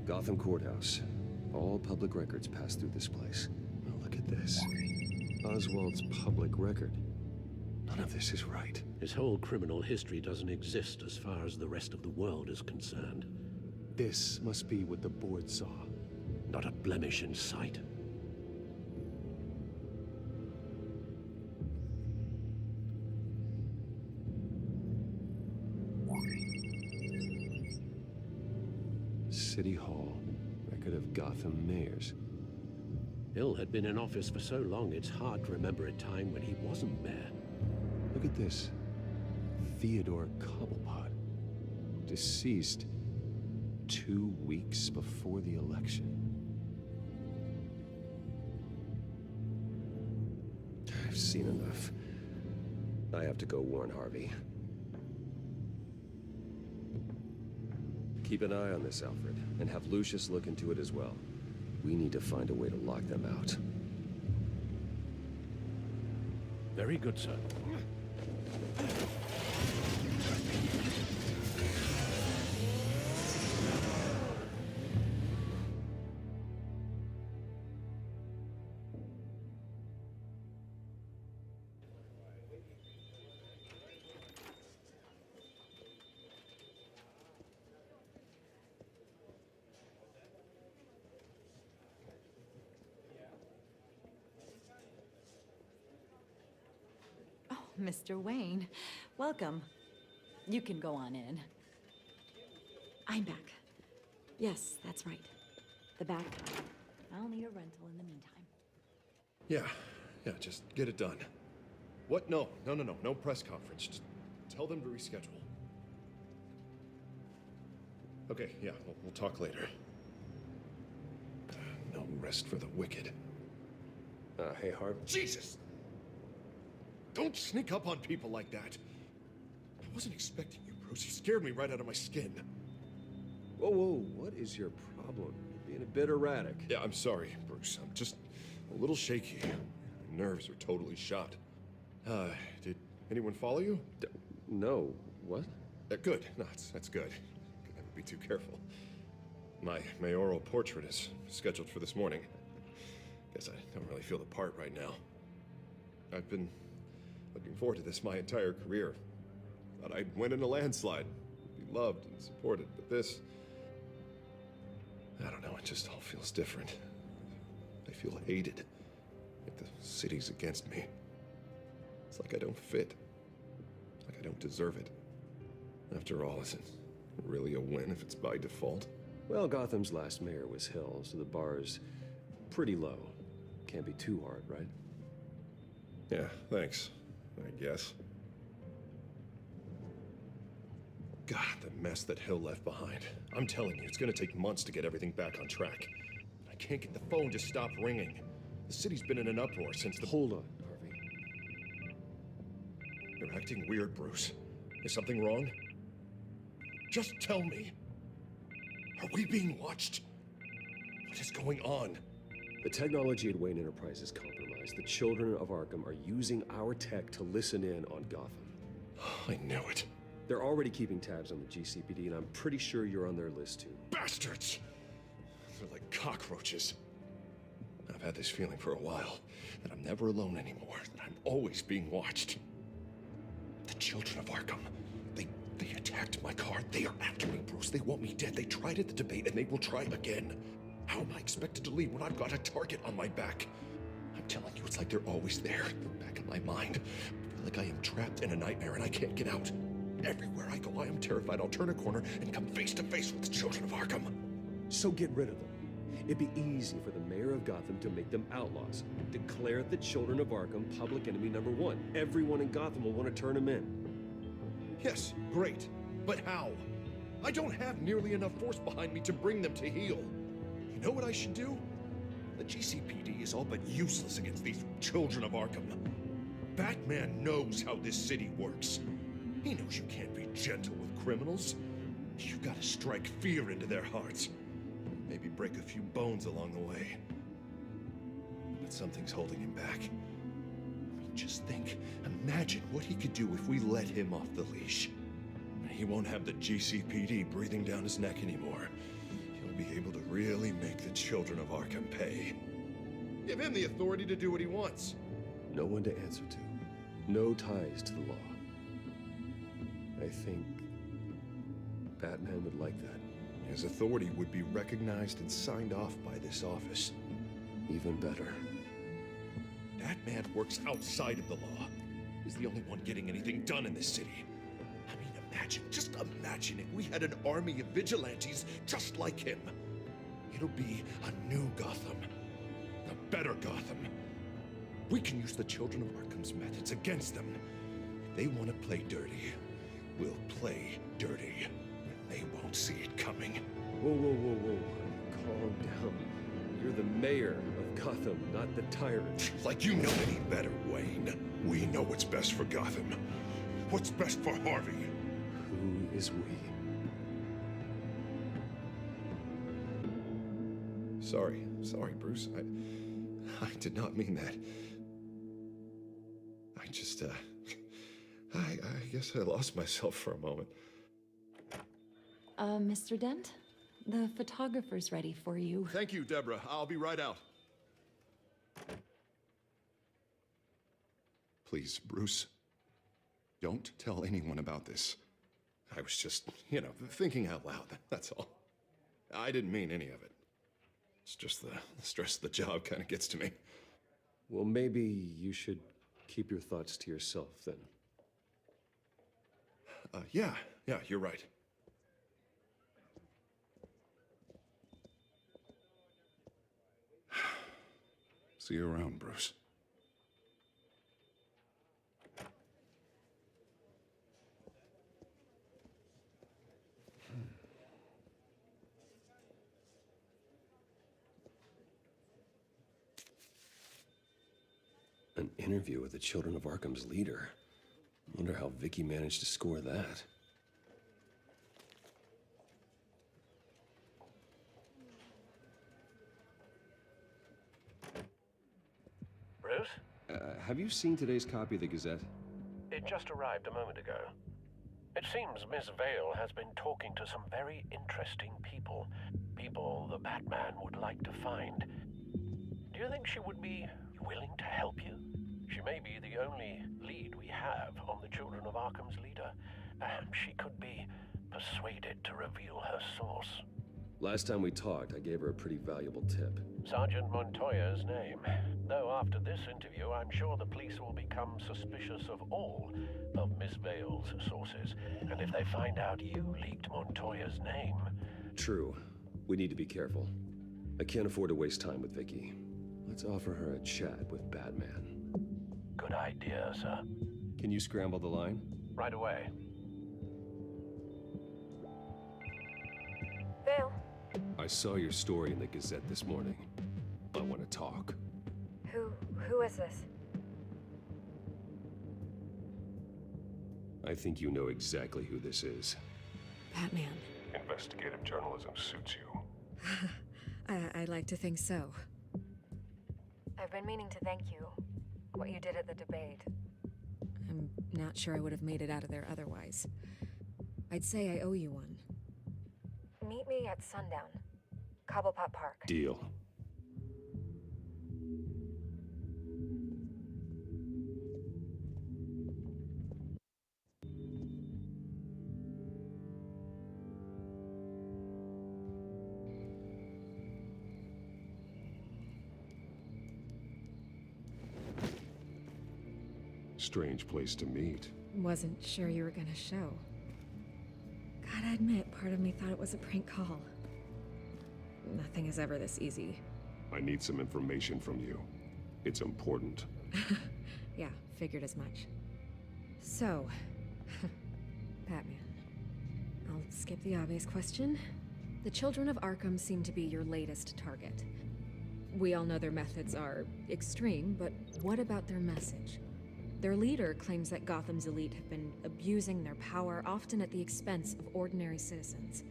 Gotham Courthouse. All public records pass through this place. Oh, look at this. Oswald's public record. None of this is right.
His whole criminal history doesn't exist as far as the rest of the world is concerned.
This must be what the board saw.
Not a blemish in sight.
City Hall. Record of Gotham mayors.
Hill had been in office for so long, it's hard to remember a time when he wasn't mayor.
Look at this. Theodore Cobblepot. Deceased 2 weeks before the election. I've seen enough. I have to go warn Harvey. Keep an eye on this, Alfred, and have Lucius look into it as well. We need to find a way to lock them out.
Very good, sir.
Mr. Wayne, welcome. You can go on in. I'm back. Yes, that's right. The back. I'll need a rental in the meantime.
Yeah, just get it done. What? No press conference. Just tell them to reschedule. Okay, yeah, we'll talk later. No rest for the wicked.
Hey, Harv.
Jesus! Don't sneak up on people like that. I wasn't expecting you, Bruce. You scared me right out of my skin.
Whoa, what is your problem? You're being a bit erratic.
Yeah, I'm sorry, Bruce. I'm just a little shaky. My nerves are totally shot. Did anyone follow you?
No. What?
Good. No, that's good. Could never be too careful. My mayoral portrait is scheduled for this morning. Guess I don't really feel the part right now. I've been looking forward to this my entire career. Thought I'd win in a landslide, be loved and supported, but this... I don't know, it just all feels different. I feel hated. Like the city's against me. It's like I don't fit. Like I don't deserve it. After all, is it really a win if it's by default?
Well, Gotham's last mayor was Hill, so the bar's pretty low. Can't be too hard, right?
Yeah, thanks, I guess. God, the mess that Hill left behind. I'm telling you, it's gonna take months to get everything back on track. I can't get the phone to stop ringing. The city's been in an uproar since the...
Hold on, Harvey.
You're acting weird, Bruce. Is something wrong? Just tell me. Are we being watched? What is going on?
The technology at Wayne Enterprise is compromised. The children of Arkham are using our tech to listen in on Gotham.
I knew it.
They're already keeping tabs on the GCPD, and I'm pretty sure you're on their list too.
Bastards! They're like cockroaches. I've had this feeling for a while, that I'm never alone anymore, that I'm always being watched. The children of Arkham, they attacked my car. They are after me, Bruce. They want me dead. They tried at the debate, and they will try again. How am I expected to leave when I've got a target on my back? I'm telling you, it's like they're always there, back in my mind. I feel like I am trapped in a nightmare and I can't get out. Everywhere I go, I am terrified I'll turn a corner and come face to face with the children of Arkham.
So get rid of them. It'd be easy for the mayor of Gotham to make them outlaws. Declare the children of Arkham public enemy #1. Everyone in Gotham will want to turn them in.
Yes, great. But how? I don't have nearly enough force behind me to bring them to heel. You know what I should do? The GCPD is all but useless against these children of Arkham. Batman knows how this city works. He knows you can't be gentle with criminals. You gotta strike fear into their hearts. Maybe break a few bones along the way. But something's holding him back. I mean, just think. Imagine what he could do if we let him off the leash. He won't have the GCPD breathing down his neck anymore. He'll be able to really make the children of Arkham pay. Give him the authority to do what he wants.
No one to answer to. No ties to the law. I think Batman would like that.
His authority would be recognized and signed off by this office.
Even better.
That man works outside of the law. He's the only one getting anything done in this city. I mean, imagine, just imagine if we had an army of vigilantes just like him. It'll be a new Gotham. A better Gotham. We can use the children of Arkham's methods against them. If they want to play dirty, we'll play dirty. And they won't see it coming.
Whoa, whoa, whoa, whoa. Calm down. You're the mayor of Gotham, not the tyrant.
Like you know any better, Wayne. We know what's best for Gotham. What's best for Harvey.
Who is we? Sorry, Bruce. I did not mean that. I just, I guess I lost myself for a moment.
Mr. Dent? The photographer's ready for you.
Thank you, Deborah. I'll be right out. Please, Bruce, don't tell anyone about this. I was just, thinking out loud, that's all. I didn't mean any of it. It's just the stress of the job kind of gets to me.
Well, maybe you should keep your thoughts to yourself, then.
Yeah, you're right. See you around, Bruce.
An interview with the Children of Arkham's leader. Wonder how Vicky managed to score that.
Bruce?
Have you seen today's copy of the Gazette?
It just arrived a moment ago. It seems Miss Vale has been talking to some very interesting people. People the Batman would like to find. Do you think she would be willing to help you? She may be the only lead we have on the Children of Arkham's leader. She could be persuaded to reveal her source.
Last time we talked, I gave her a pretty valuable tip.
Sergeant Montoya's name. Though after this interview, I'm sure the police will become suspicious of all of Miss Vale's sources. And if they find out you leaked Montoya's name...
True. We need to be careful. I can't afford to waste time with Vicky. Let's offer her a chat with Batman.
Good idea, sir.
Can you scramble the line?
Right away.
Vale.
I saw your story in the Gazette this morning. I want to talk.
Who is this?
I think you know exactly who this is.
Batman.
Investigative journalism suits you.
I'd like to think so.
I've been meaning to thank you. What you did at the debate.
I'm not sure I would have made it out of there otherwise. I'd say I owe you one.
Meet me at sundown. Cobblepot Park.
Deal.
Strange place to meet.
Wasn't sure you were gonna show. Gotta admit, part of me thought it was a prank call. Nothing is ever this easy.
I need some information from you. It's important.
Yeah, figured as much. So, Batman. I'll skip the obvious question. The Children of Arkham seem to be your latest target. We all know their methods are extreme, but what about their message? Their leader claims that Gotham's elite have been abusing their power, often at the expense of ordinary citizens.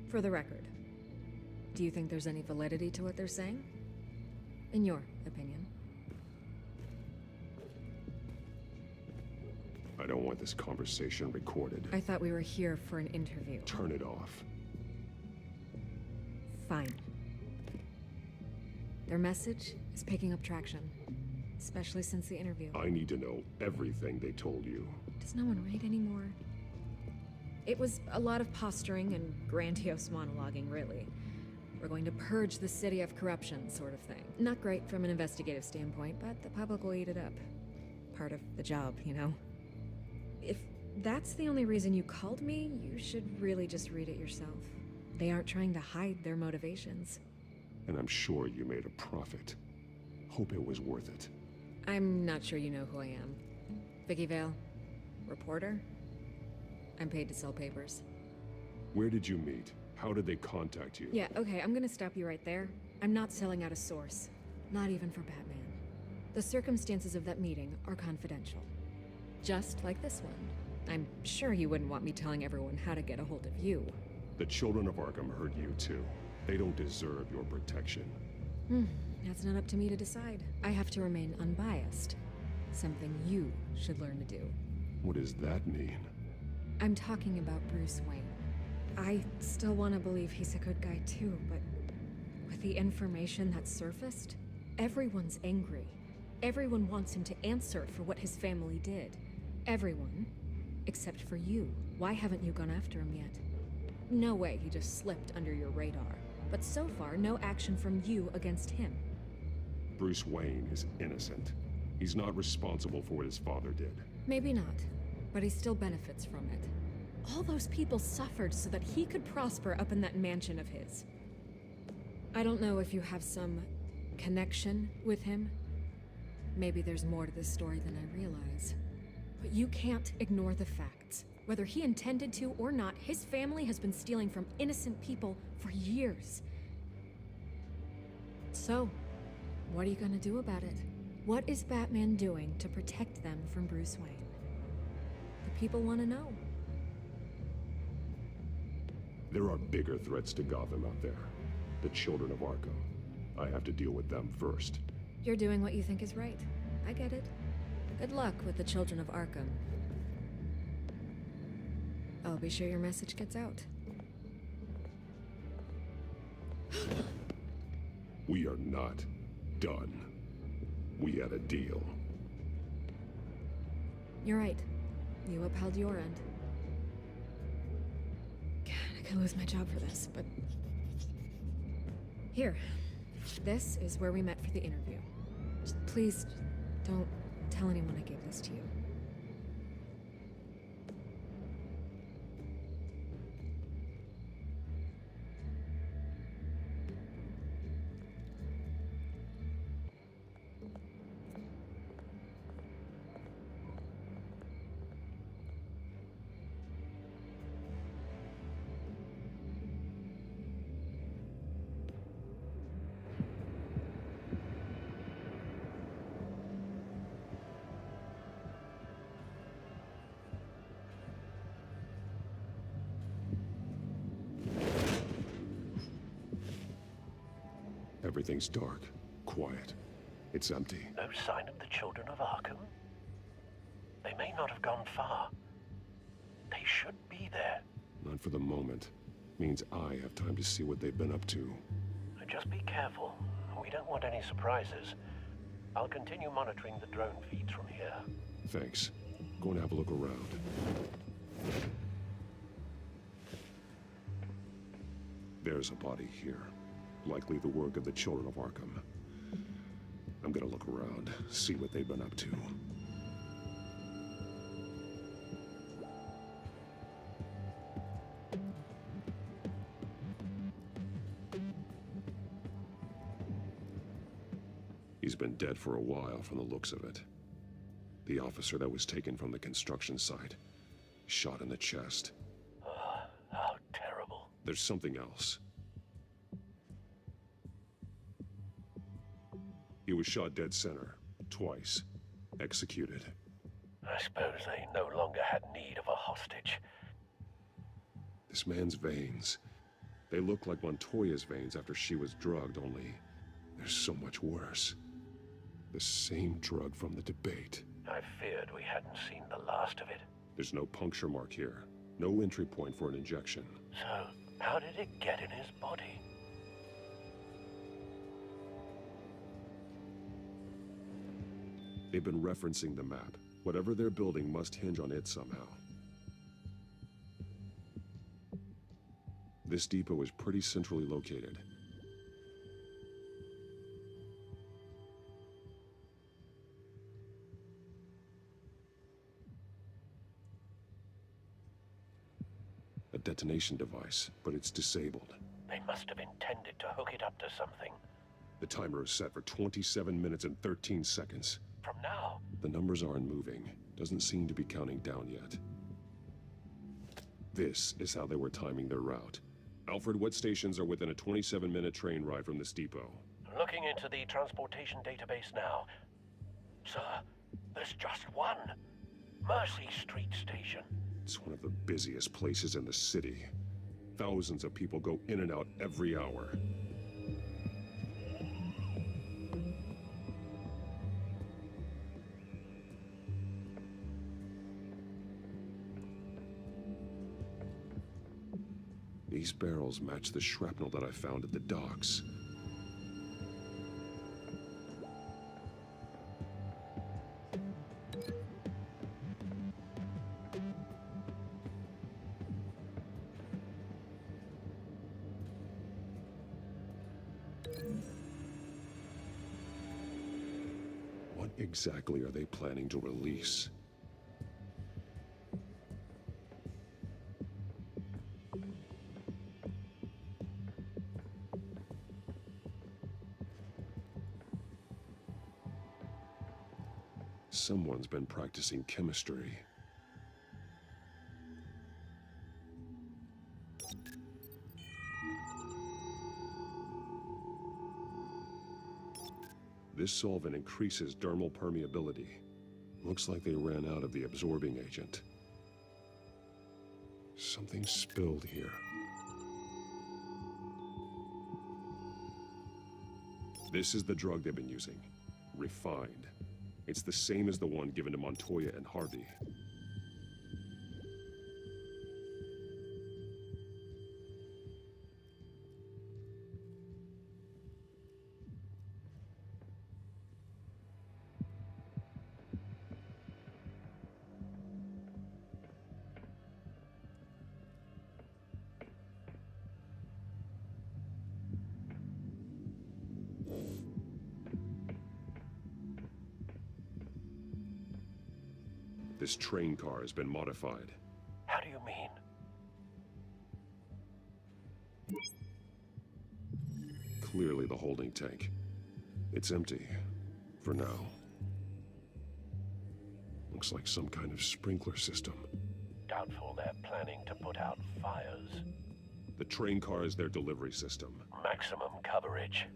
For the record, do you think there's any validity to what they're saying? In your opinion?
I don't want this conversation recorded.
I thought we were here for an interview.
Turn it off.
Fine. Their message is picking up traction. Especially since the interview.
I need to know everything they told you.
Does no one read anymore? It was a lot of posturing and grandiose monologuing, really. We're going to purge the city of corruption, sort of thing. Not great from an investigative standpoint, but the public will eat it up. Part of the job, you know? If that's the only reason you called me, you should really just read it yourself. They aren't trying to hide their motivations.
And I'm sure you made a profit. Hope it was worth it.
I'm not sure you know who I am. Vicky Vale. Reporter? I'm paid to sell papers.
Where did you meet? How did they contact you?
Yeah, okay, I'm gonna stop you right there. I'm not selling out a source. Not even for Batman. The circumstances of that meeting are confidential. Just like this one. I'm sure you wouldn't want me telling everyone how to get a hold of you.
The Children of Arkham heard you too. They don't deserve your protection.
That's not up to me to decide. I have to remain unbiased. Something you should learn to do.
What does that mean?
I'm talking about Bruce Wayne. I still want to believe he's a good guy too, but with the information that surfaced, everyone's angry. Everyone wants him to answer for what his family did. Everyone, except for you. Why haven't you gone after him yet? No way he just slipped under your radar. But so far, no action from you against him.
Bruce Wayne is innocent. He's not responsible for what his father did.
Maybe not, but he still benefits from it. All those people suffered so that he could prosper up in that mansion of his. I don't know if you have some connection with him. Maybe there's more to this story than I realize. But you can't ignore the facts. Whether he intended to or not, his family has been stealing from innocent people for years. So, what are you gonna do about it? What is Batman doing to protect them from Bruce Wayne? The people want to know.
There are bigger threats to Gotham out there. The Children of Arkham. I have to deal with them first.
You're doing what you think is right. I get it. Good luck with the children of Arkham. I'll be sure your message gets out.
We are not done. We had a deal.
You're right. You upheld your end. God, I could lose my job for this, but... Here. This is where we met for the interview. Just please, don't tell anyone I gave this to you.
Everything's dark, quiet. It's empty.
No sign of the children of Arkham? They may not have gone far. They should be there.
Not for the moment. Means I have time to see what they've been up to.
Just be careful. We don't want any surprises. I'll continue monitoring the drone feeds from here.
Thanks. Go and have a look around. There's a body here. Likely the work of the children of Arkham. I'm gonna look around, see what they've been up to. He's been dead for a while from the looks of it. The officer that was taken from the construction site. Shot in the chest.
How terrible.
There's something else. He was shot dead center, twice. Executed.
I suppose they no longer had need of a hostage.
This man's veins. They look like Montoya's veins after she was drugged, only they're so much worse. The same drug from the debate.
I feared we hadn't seen the last of it.
There's no puncture mark here. No entry point for an injection.
So, how did it get in his body?
They've been referencing the map. Whatever they're building must hinge on it somehow. This depot is pretty centrally located. A detonation device, but it's disabled.
They must have intended to hook it up to something.
The timer is set for 27 minutes and 13 seconds.
From now?
The numbers aren't moving. Doesn't seem to be counting down yet. This is how they were timing their route. Alfred, what stations are within a 27-minute train ride from this depot?
Looking into the transportation database now. Sir, there's just one. Mercy Street Station.
It's one of the busiest places in the city. Thousands of people go in and out every hour. These barrels match the shrapnel that I found at the docks. What exactly are they planning to release? Someone's been practicing chemistry. This solvent increases dermal permeability. Looks like they ran out of the absorbing agent. Something spilled here. This is the drug they've been using. refined. It's the same as the one given to Montoya and Harvey. This train car has been modified.
How do you mean?
Clearly the holding tank. It's empty. For now. Looks like some kind of sprinkler system.
Doubtful they're planning to put out fires.
The train car is their delivery system.
Maximum coverage.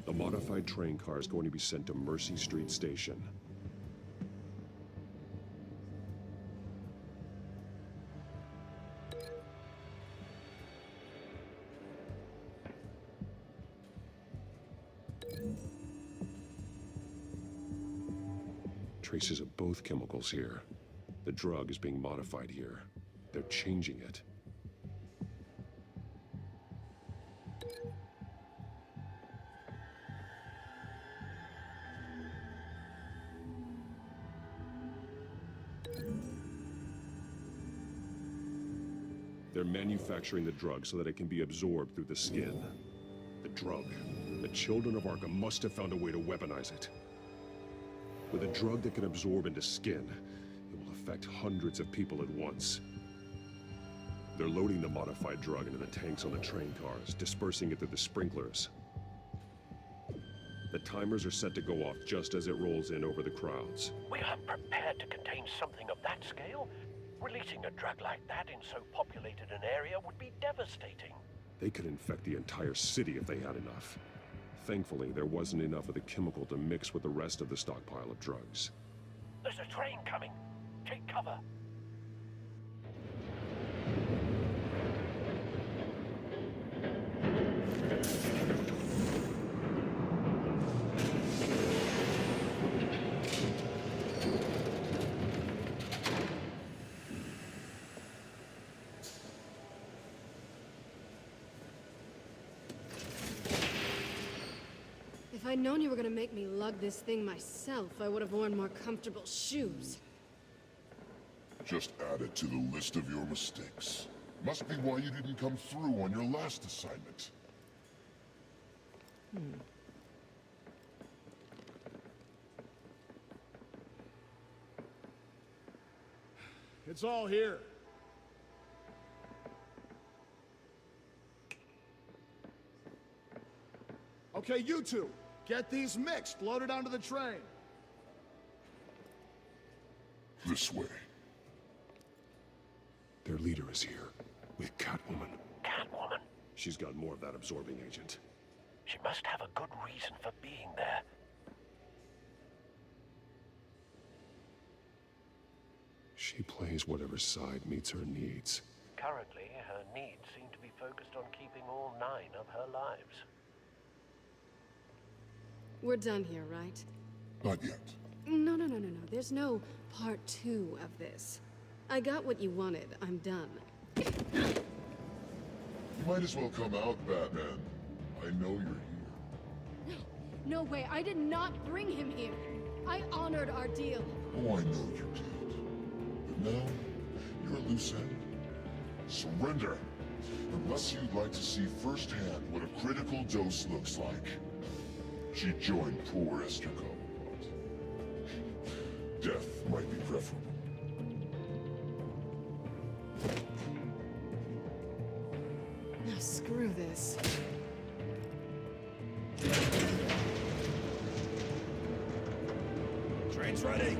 The modified train car is going to be sent to Mercy Street Station. Traces of both chemicals here. The drug is being modified here. They're changing it. They're manufacturing the drug so that it can be absorbed through the skin. The drug. The children of Arkham must have found a way to weaponize it. With a drug that can absorb into skin, it will affect hundreds of people at once. They're loading the modified drug into the tanks on the train cars, dispersing it through the sprinklers. The timers are set to go off just as it rolls in over the crowds.
We aren't prepared to contain something of that scale. Releasing a drug like that in so populated an area would be devastating.
They could infect the entire city if they had enough. Thankfully, there wasn't enough of the chemical to mix with the rest of the stockpile of drugs.
There's a train coming. Take cover.
If I'd known you were gonna make me lug this thing myself, I would have worn more comfortable shoes.
Just add it to the list of your mistakes. Must be why you didn't come through on your last assignment.
It's all here. Okay, you two, get these mixed, loaded onto the train.
This way.
Their leader is here, with Catwoman.
Catwoman?
She's got more of that absorbing agent.
She must have a good reason for being there.
She plays whatever side meets her needs.
Currently, her needs seem to be focused on keeping all 9 of her lives.
We're done here, right?
Not yet.
No. There's no part 2 of this. I got what you wanted. I'm done.
You might as well come out, Batman. I know you're here.
No way. I did not bring him here. I honored our deal.
Oh, I know you did. But now, you're a loose end. Surrender. Unless you'd like to see firsthand what a critical dose looks like. She joined poor Esther Cobblepot. Death might be preferable.
Now screw this.
Train's ready.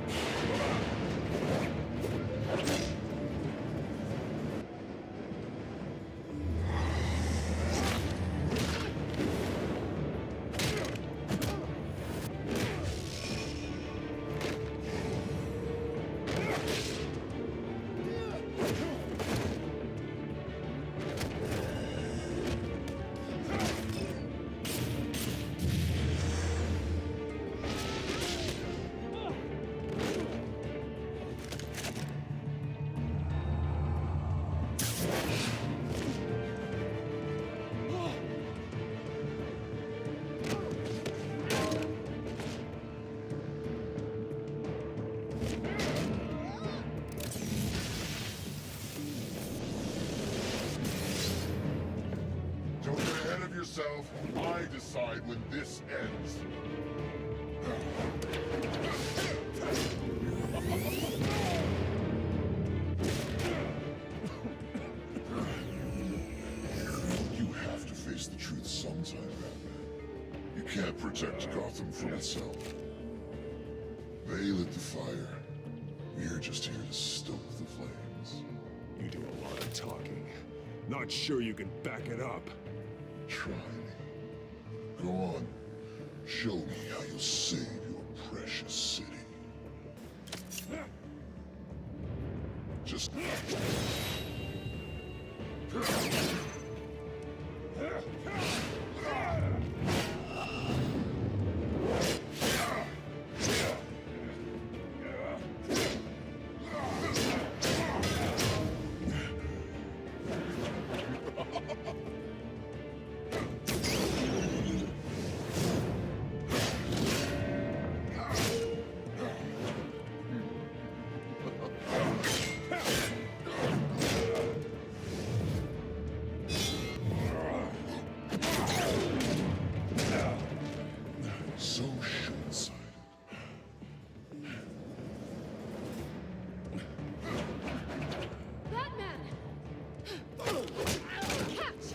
decide when this ends. You have to face the truth sometime, Batman. You can't protect Gotham from itself. They lit the fire. We're just here to stoke the flames.
You do a lot of talking. Not sure you can back it up.
Try me. Go on. Show me how you'll save your precious city. Just... so short-sighted.
Batman! Catch!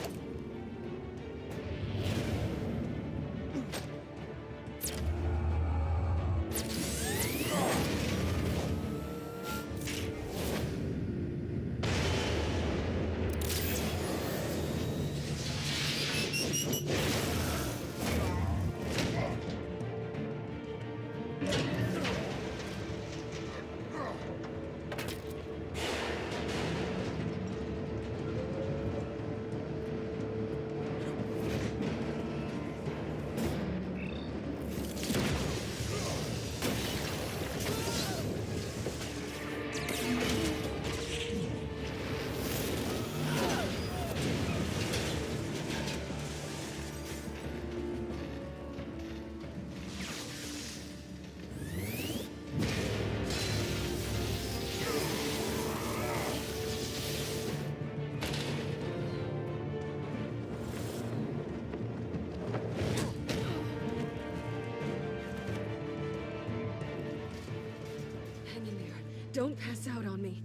Hang in there. Don't pass out on me.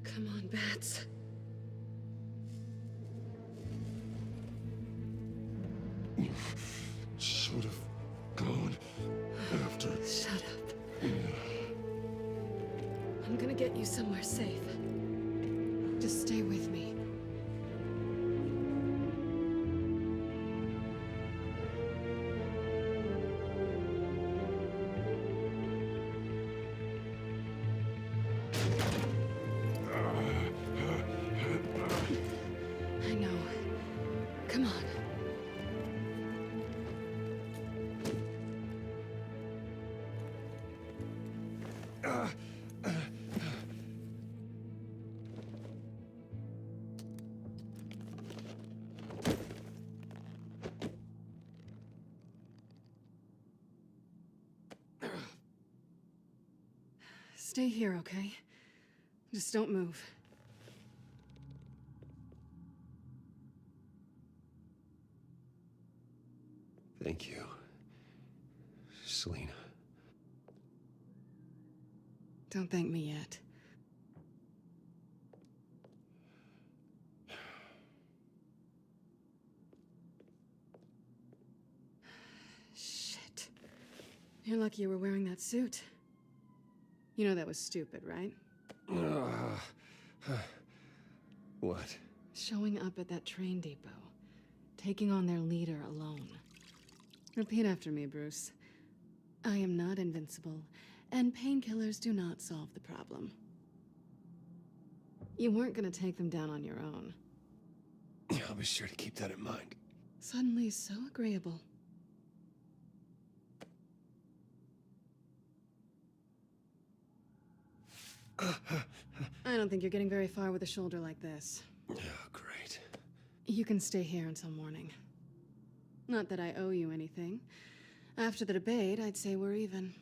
Come on, Bats.
Should have gone after.
Shut up. I'm gonna get you somewhere safe. Just stay with me. I know. Come on. Stay here, okay? Just don't move.
Thank you, Selina.
Don't thank me yet. Shit. You're lucky you were wearing that suit. You know that was stupid, right?
What?
Showing up at that train depot. Taking on their leader alone. Repeat after me, Bruce. I am not invincible, and painkillers do not solve the problem. You weren't gonna take them down on your own.
I'll be sure to keep that in mind.
Suddenly so agreeable. I don't think you're getting very far with a shoulder like this.
Oh, great.
You can stay here until morning. Not that I owe you anything. After the debate, I'd say we're even.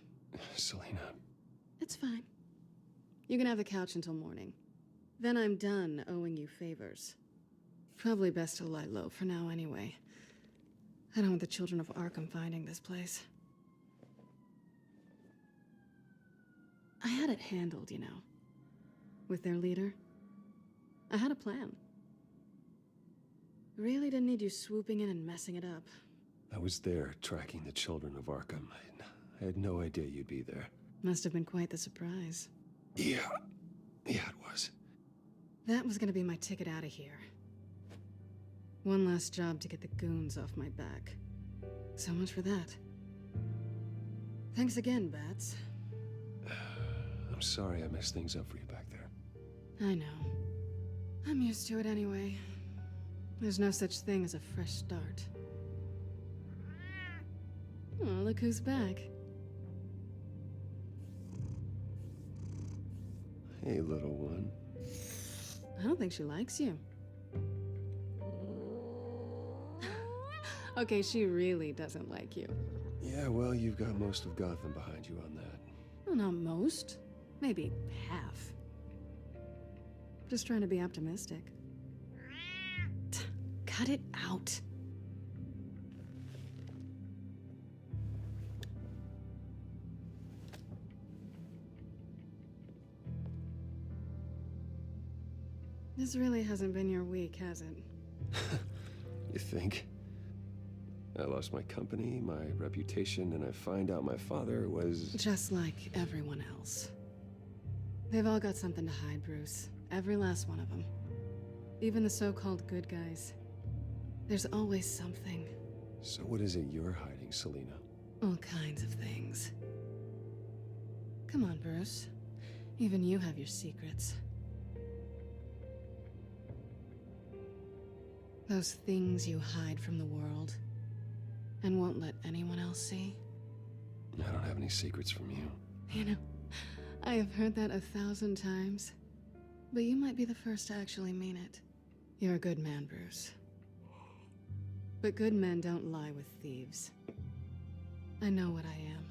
Selina.
It's fine. You can have the couch until morning. Then I'm done owing you favors.
Probably best to lie low for now anyway. I don't want the children of Arkham finding this place. I had it handled, you know. With their leader. I had a plan. Really didn't need you swooping in and messing it up.
I was there, tracking the children of Arkham. I had no idea you'd be there.
Must have been quite the surprise.
Yeah, it was.
That was gonna be my ticket out of here. One last job to get the goons off my back. So much for that. Thanks again, Bats.
I'm sorry I messed things up for you back there.
I know. I'm used to it anyway. There's no such thing as a fresh start. Oh, look who's back.
Hey, little one.
I don't think she likes you. Okay, she really doesn't like you.
Yeah, well, you've got most of Gotham behind you on that.
Well, not most. Maybe half. Just trying to be optimistic. Cut it out. This really hasn't been your week, has it?
You think? I lost my company, my reputation, and I find out my father was...
Just like everyone else. They've all got something to hide, Bruce. Every last one of them. Even the so-called good guys. There's always something.
So what is it you're hiding, Selina?
All kinds of things. Come on, Bruce. Even you have your secrets. Those things you hide from the world and won't let anyone else see.
I don't have any secrets from you.
You know, I have heard that 1,000 times, but you might be the first to actually mean it. You're a good man, Bruce. But good men don't lie with thieves. I know what I am.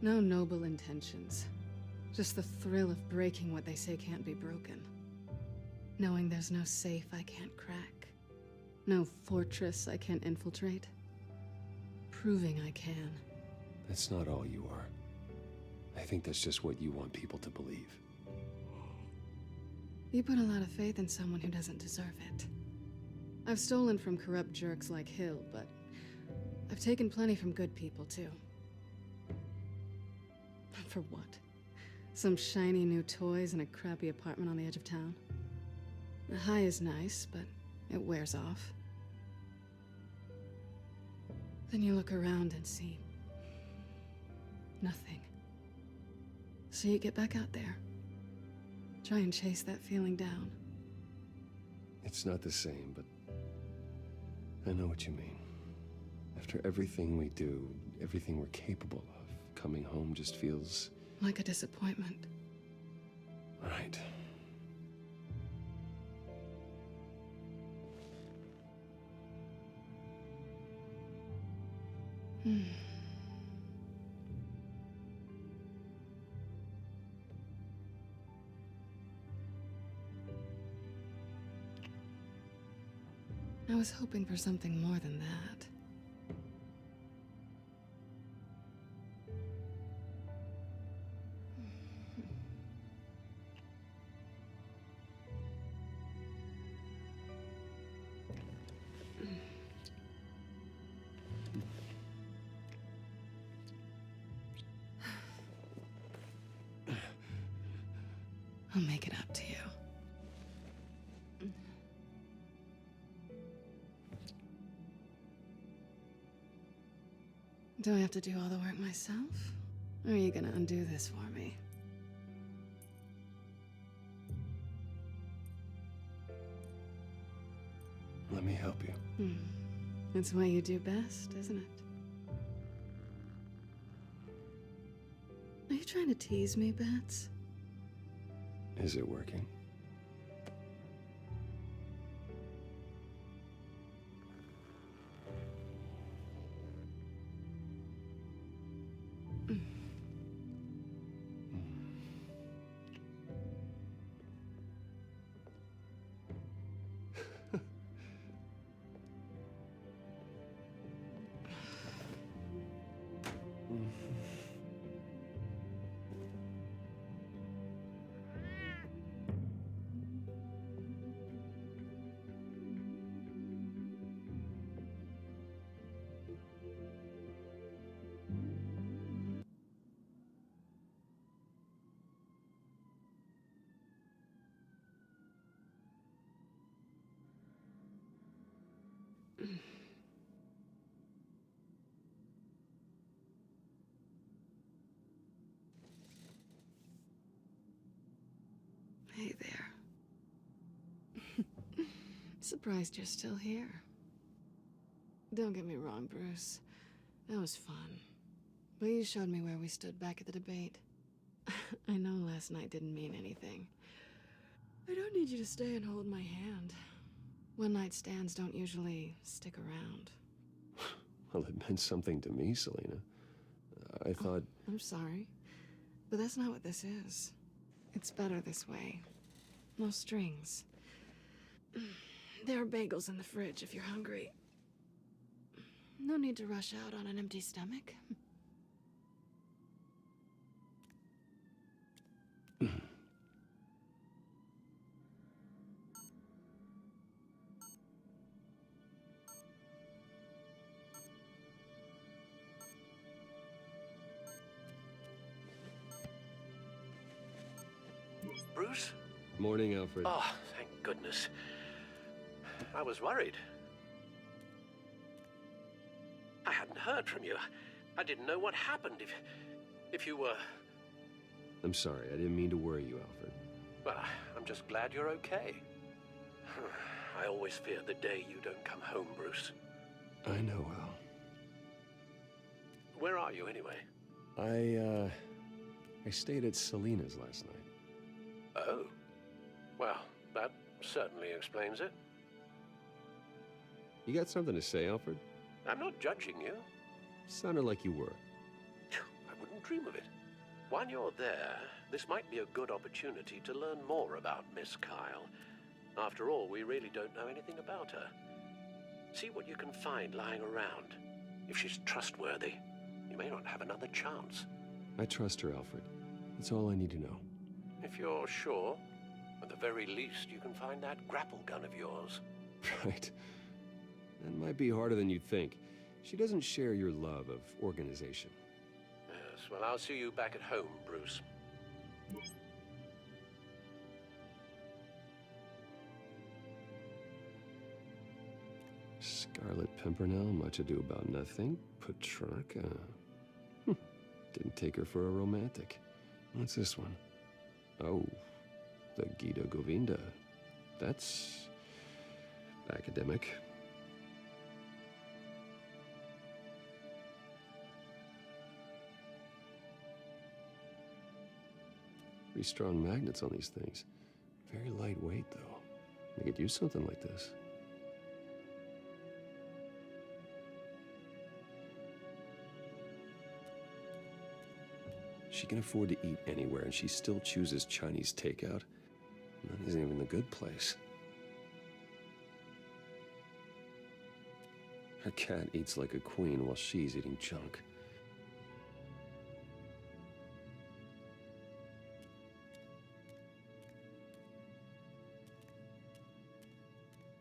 No noble intentions. Just the thrill of breaking what they say can't be broken. Knowing there's no safe I can't crack. No fortress I can't infiltrate. Proving I can.
That's not all you are. I think that's just what you want people to believe.
You put a lot of faith in someone who doesn't deserve it. I've stolen from corrupt jerks like Hill, but I've taken plenty from good people, too. For what? Some shiny new toys and a crappy apartment on the edge of town? The high is nice, but it wears off. Then you look around and see nothing. So you get back out there. Try and chase that feeling down.
It's not the same, but I know what you mean. After everything we do, everything we're capable of, coming home just feels...
like a disappointment.
Right.
I was hoping for something more than that. I'll make it up to you. Do I have to do all the work myself? Or are you gonna undo this for me?
Let me help you.
It's what you do best, isn't it? Are you trying to tease me, Bats?
Is it working?
Hey there. Surprised you're still here. Don't get me wrong, Bruce. That was fun. But you showed me where we stood back at the debate. I know last night didn't mean anything. I don't need you to stay and hold my hand. One-night stands don't usually stick around.
Well, it meant something to me, Selena. I thought...
I'm sorry, but that's not what this is. It's better this way. No strings. There are bagels in the fridge if you're hungry. No need to rush out on an empty stomach.
Bruce?
Morning, Alfred.
Oh, thank goodness. I was worried. I hadn't heard from you. I didn't know what happened if you were...
I'm sorry, I didn't mean to worry you, Alfred.
Well, I'm just glad you're okay. I always fear the day you don't come home, Bruce.
I know, Al.
Where are you, anyway?
I stayed at Selena's last night.
Oh. Well, that certainly explains it.
You got something to say, Alfred?
I'm not judging you.
Sounded like you were.
I wouldn't dream of it. While you're there, this might be a good opportunity to learn more about Miss Kyle. After all, we really don't know anything about her. See what you can find lying around. If she's trustworthy, you may not have another chance.
I trust her, Alfred. That's all I need to know.
If you're sure, at the very least, you can find that grapple gun of yours.
Right. That might be harder than you'd think. She doesn't share your love of organization.
Yes, well, I'll see you back at home, Bruce.
Scarlet Pimpernel, much ado about nothing. Petrarca. Didn't take her for a romantic. What's this one? Oh, the Gita Govinda. That's academic. Pretty strong magnets on these things. Very lightweight, though. They could use something like this. She can afford to eat anywhere, and she still chooses Chinese takeout. That isn't even the good place. Her cat eats like a queen while she's eating junk.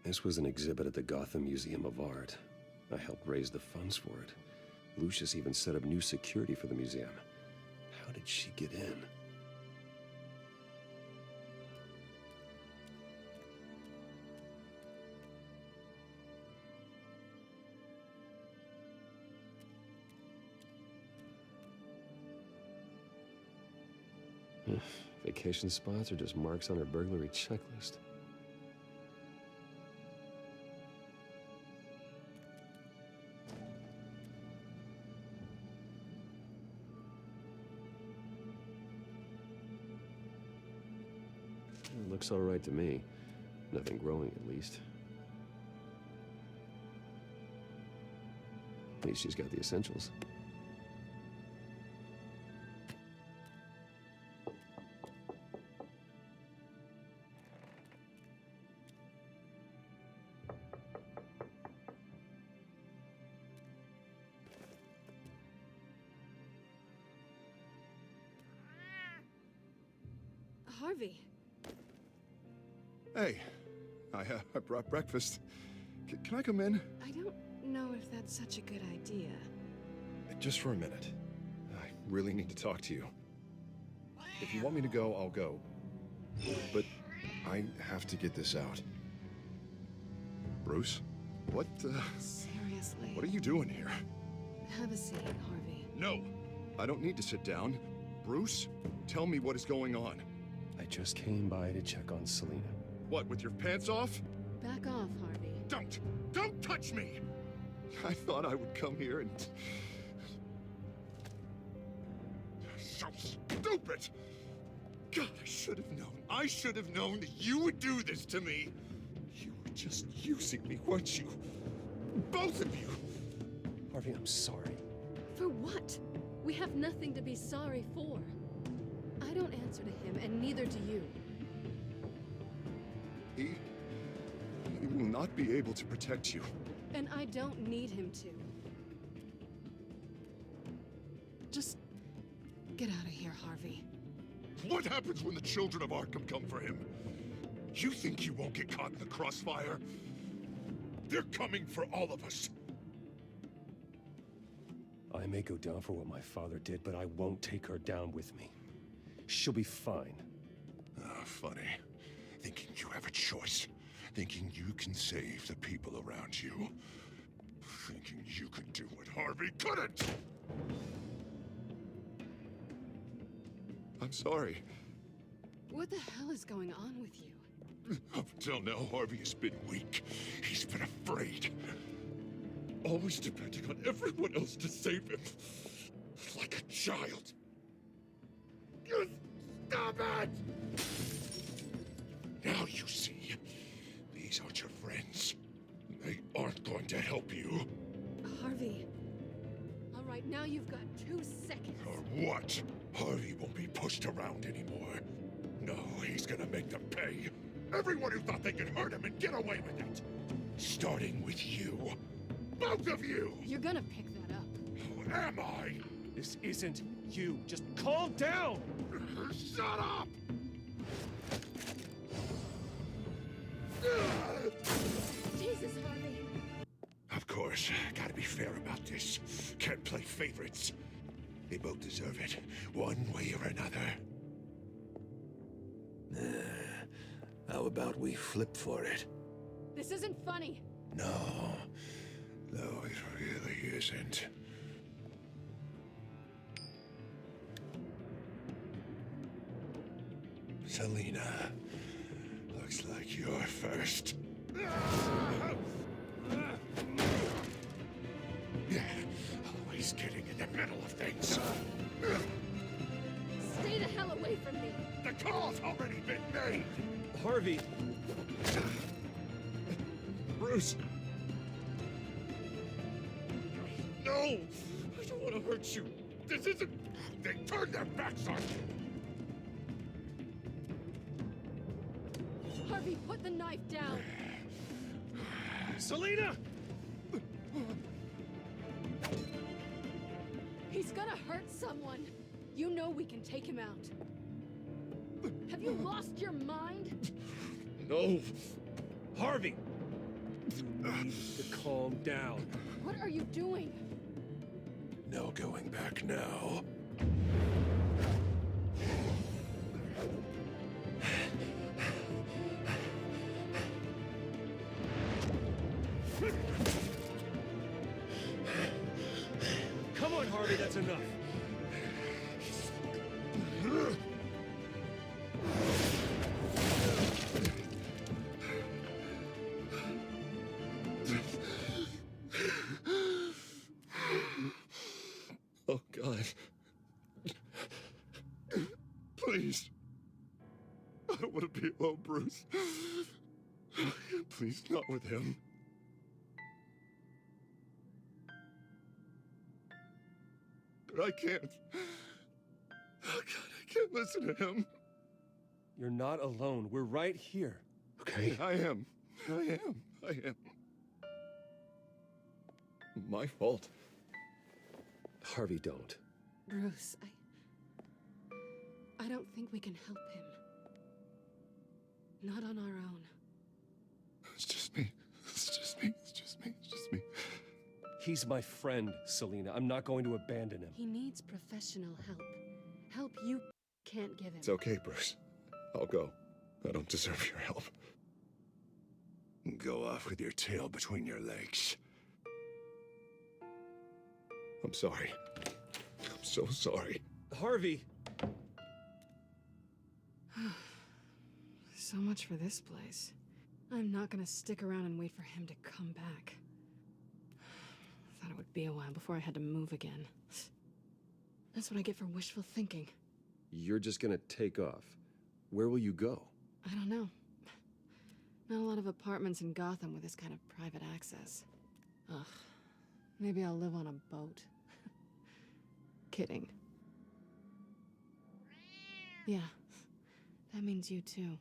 This was an exhibit at the Gotham Museum of Art. I helped raise the funds for it. Lucius even set up new security for the museum. How did she get in? Vacation spots are just marks on her burglary checklist. Looks all right to me. Nothing growing, at least. At least she's got the essentials.
Harvey.
Hey, I brought breakfast. Can I come in?
I don't know if that's such a good idea.
Just for a minute. I really need to talk to you. If you want me to go, I'll go. But I have to get this out. Bruce? What,
Seriously.
what are you doing here?
Have a seat, Harvey.
No! I don't need to sit down. Bruce, tell me what is going on.
I just came by to check on Selina.
What, with your pants off?
Back off, Harvey.
Don't touch me! I thought I would come here and... So stupid! God, I should have known. I should have known that you would do this to me. You were just using me, weren't you? Both of you!
Harvey, I'm sorry.
For what? We have nothing to be sorry for. I don't answer to him, and neither do you.
He will not be able to protect you.
And I don't need him to. Just get out of here, Harvey.
What happens when the children of Arkham come for him? You think you won't get caught in the crossfire? They're coming for all of us.
I may go down for what my father did, but I won't take her down with me. She'll be fine.
Funny. Thinking you have a choice. Thinking you can save the people around you. Thinking you could do what Harvey couldn't! I'm sorry.
What the hell is going on with you?
Up until now, Harvey has been weak. He's been afraid. Always depending on everyone else to save him. Like a child. You stop it! Now you see. These aren't your friends. They aren't going to help you.
Harvey. All right, now you've got 2 seconds.
Or what? Harvey won't be pushed around anymore. No, he's gonna make them pay. Everyone who thought they could hurt him and get away with it. Starting with you. Both of you!
You're gonna pick that up.
Who am I?
This isn't you. Just calm down!
Shut up!
Jesus, Harvey.
Of course, gotta be fair about this. Can't play favorites. They both deserve it, one way or another.
How about we flip for it?
This isn't funny.
No, it really isn't. Selina, looks like you're first. Yeah, always getting in the middle of things.
Stay the hell away from me.
The call's already been made!
Harvey!
Bruce! No! I don't want to hurt you. This isn't... They turned their backs on you!
Harvey, put the knife down.
Selina!
He's gonna hurt someone. You know we can take him out. Have you lost your mind?
No!
Harvey! You need to calm down.
What are you doing?
No going back now.
Come on, Harvey, that's enough.
Oh, God. Please. I don't want to be alone, Bruce. Please, not with him. But I can't. Oh, God, I can't listen to him.
You're not alone. We're right here. Okay?
I am. My fault.
Harvey, don't.
Bruce, I don't think we can help him. Not on our own.
It's just me.
He's my friend, Selina. I'm not going to abandon him.
He needs professional help. Help you can't give him.
It's okay, Bruce. I'll go. I don't deserve your help. and go off with your tail between your legs. I'm sorry. I'm so sorry.
Harvey!
So much for this place. I'm not gonna stick around and wait for him to come back. Thought it would be a while before I had to move again. That's what I get for wishful thinking.
You're just gonna take off. Where will you go?
I don't know. Not a lot of apartments in Gotham with this kind of private access. Ugh. Maybe I'll live on a boat. Kidding. Yeah. That means you too.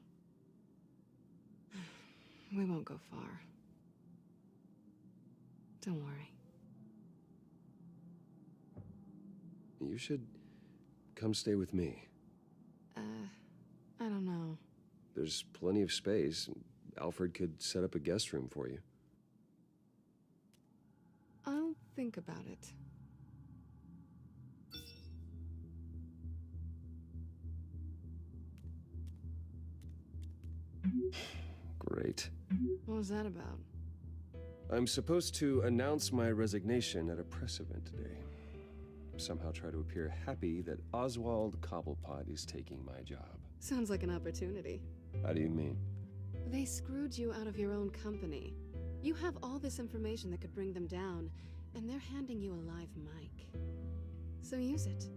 We won't go far. Don't worry.
You should come stay with me.
I don't know.
There's plenty of space. Alfred could set up a guest room for you.
I'll think about it.
Great.
What was that about?
I'm supposed to announce my resignation at a press event today. Somehow try to appear happy that Oswald Cobblepot is taking my job.
Sounds like an opportunity.
How do you mean?
They screwed you out of your own company. You have all this information that could bring them down, and they're handing you a live mic. So use it.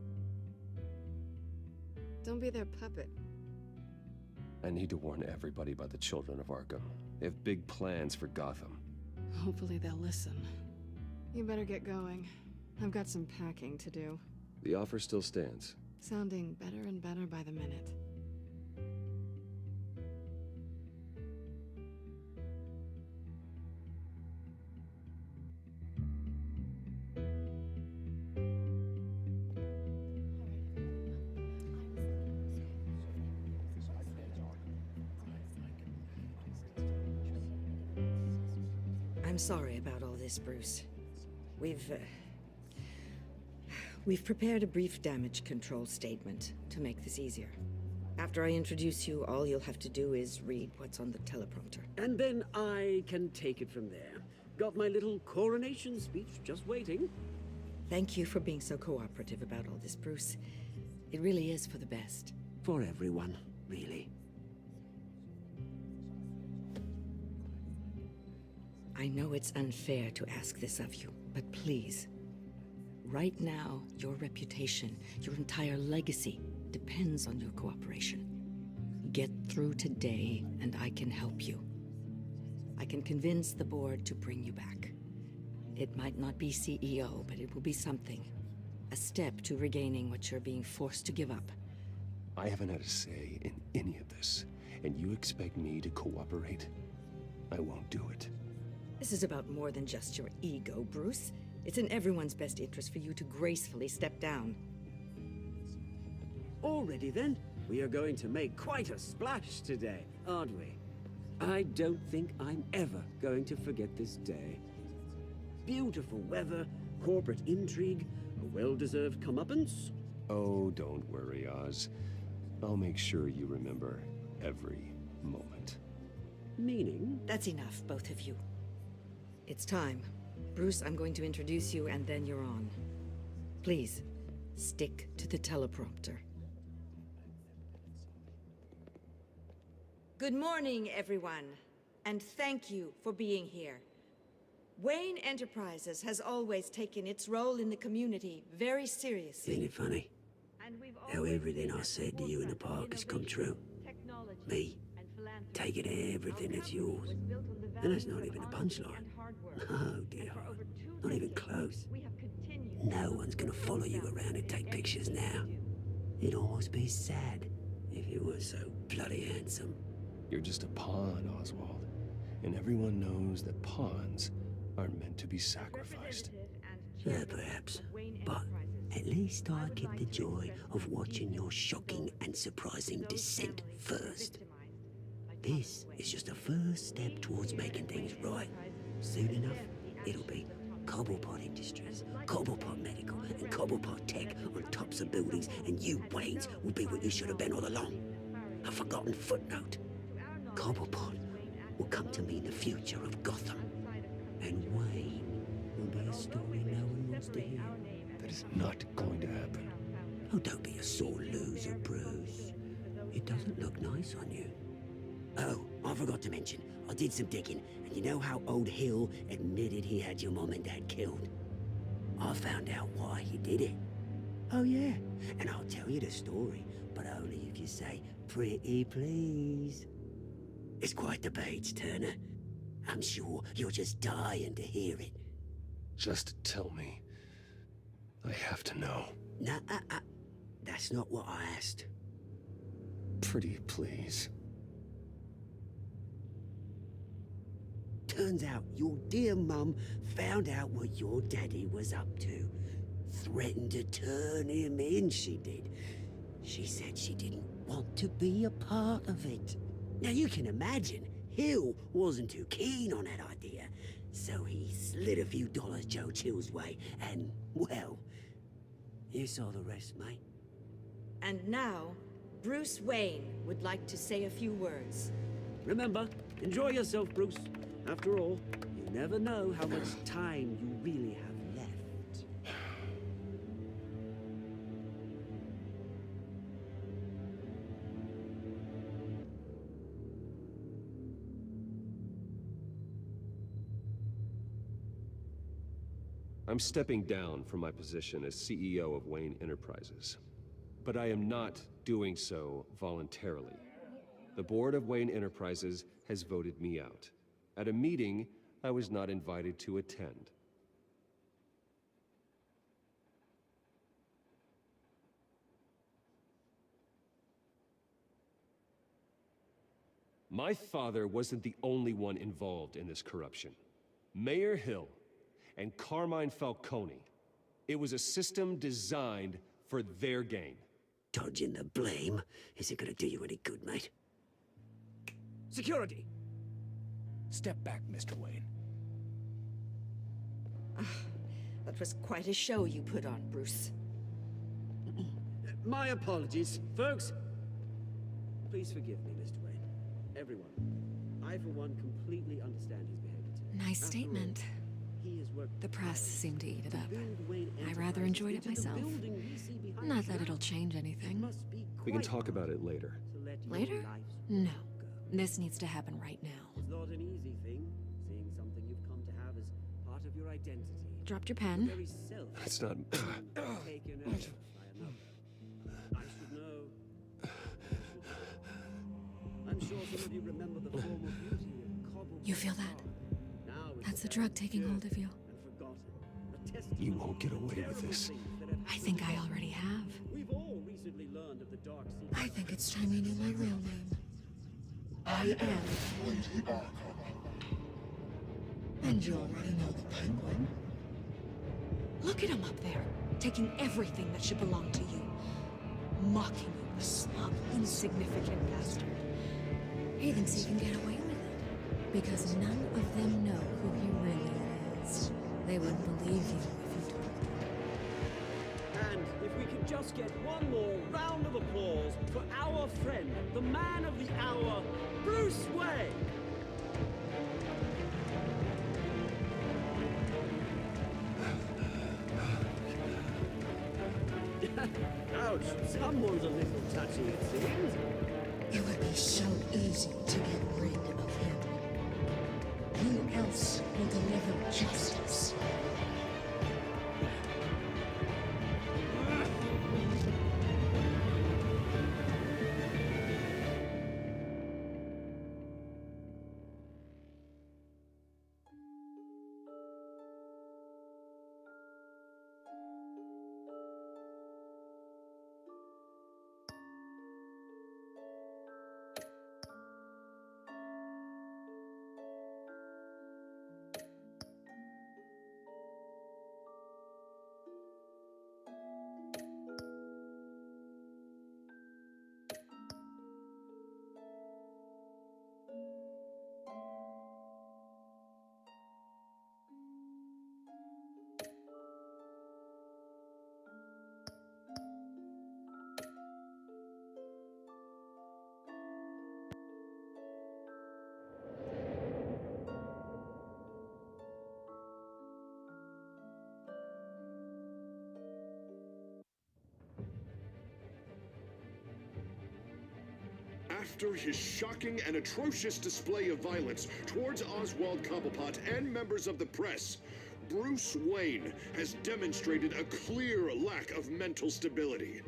Don't be their puppet.
I need to warn everybody about the children of Arkham. They have big plans for Gotham.
Hopefully they'll listen. You better get going. I've got some packing to do.
The offer still stands.
Sounding better and better by the minute.
I'm sorry about all this, Bruce. We've prepared a brief damage control statement to make this easier. After I introduce you, all you'll have to do is read what's on the teleprompter.
And then I can take it from there. Got my little coronation speech just waiting.
Thank you for being so cooperative about all this, Bruce. It really is for the best.
For everyone, really.
I know it's unfair to ask this of you, but please. Right now, your reputation, your entire legacy, depends on your cooperation. Get through today, and I can help you. I can convince the board to bring you back. It might not be CEO, but it will be something. A step to regaining what you're being forced to give up.
I haven't had a say in any of this, and you expect me to cooperate? I won't do it.
This is about more than just your ego, Bruce. It's in everyone's best interest for you to gracefully step down.
Already then, we are going to make quite a splash today, aren't we? I don't think I'm ever going to forget this day. Beautiful weather, corporate intrigue, a well-deserved comeuppance.
Oh, don't worry, Oz. I'll make sure you remember every moment.
Meaning?
That's enough, both of you. It's time. Bruce, I'm going to introduce you, and then you're on. Please, stick to the teleprompter. Good morning, everyone, and thank you for being here. Wayne Enterprises has always taken its role in the community very seriously.
Isn't it funny? How everything I said to you in the park has come true. Me, taking everything that's yours. And that's not even a punchline. Oh dear, not even close. No one's gonna follow you around and take pictures now. It'd almost be sad if you were so bloody handsome.
You're just a pawn, Oswald. And everyone knows that pawns aren't meant to be sacrificed.
Yeah, perhaps. But at least I get the joy of watching your shocking and surprising descent first. This is just a first step towards making things right. Soon enough, it'll be Cobblepot Industries, Cobblepot Medical, and Cobblepot Tech on tops of buildings, and you, Waynes, will be what you should have been all along. A forgotten footnote. Cobblepot will come to mean the future of Gotham. And Wayne will be a story no one wants to hear.
That is not going to happen.
Oh, don't be a sore loser, Bruce. It doesn't look nice on you. Oh, I forgot to mention, I did some digging, and you know how old Hill admitted he had your mom and dad killed? I found out why he did it. Oh yeah, and I'll tell you the story, but only if you say, "Pretty please." It's quite the page, Turner. I'm sure you're just dying to hear it.
Just tell me. I have to know.
Nah, that's not what I asked.
Pretty please.
Turns out your dear mum found out what your daddy was up to. Threatened to turn him in, she did. She said she didn't want to be a part of it. Now you can imagine, Hill wasn't too keen on that idea. So he slid a few dollars Joe Chill's way, and, well, you saw the rest, mate.
And now, Bruce Wayne would like to say a few words.
Remember, enjoy yourself, Bruce. After all, you never know how much time you really have left.
I'm stepping down from my position as CEO of Wayne Enterprises. But I am not doing so voluntarily. The board of Wayne Enterprises has voted me out. At a meeting I was not invited to attend. My father wasn't the only one involved in this corruption. Mayor Hill and Carmine Falcone. It was a system designed for their gain.
Dodging the blame isn't gonna do you any good, mate. Security!
Step back, Mr. Wayne.
That was quite a show you put on, Bruce.
My apologies, folks. Please forgive me, Mr. Wayne. Everyone. I, for one, completely understand his behavior today.
Nice statement. The press seemed to eat it up. I rather enjoyed it myself. Not that it'll change anything.
We can talk about it later.
Later? No. This needs to happen right now.
It's not an easy thing, seeing something you've come to have as part of your identity.
Dropped your pen?
Very self.
It's not...
Taken over by another. I should know. I'm sure some of you remember the form of beauty of cobbled.
You feel that? That's the drug taking hold of you.
You won't get away with this.
I think I already have.
We've all recently learned of the dark secret.
I think it's time you knew my real name. I am. And you already know the Penguin. Look at him up there, taking everything that should belong to you. Mocking you, the slug, insignificant bastard. He thinks he can get away with it, because none of them know who he really is. They wouldn't believe you if you told them.
And if we could just get one more round of applause for our friend, the man of the hour, Bruce Wayne! Ouch, someone's a little touchy, it seems.
It would be so easy to get rid of him. Who else will deliver justice?
After his shocking and atrocious display of violence towards Oswald Cobblepot and members of the press, Bruce Wayne has demonstrated a clear lack of mental stability.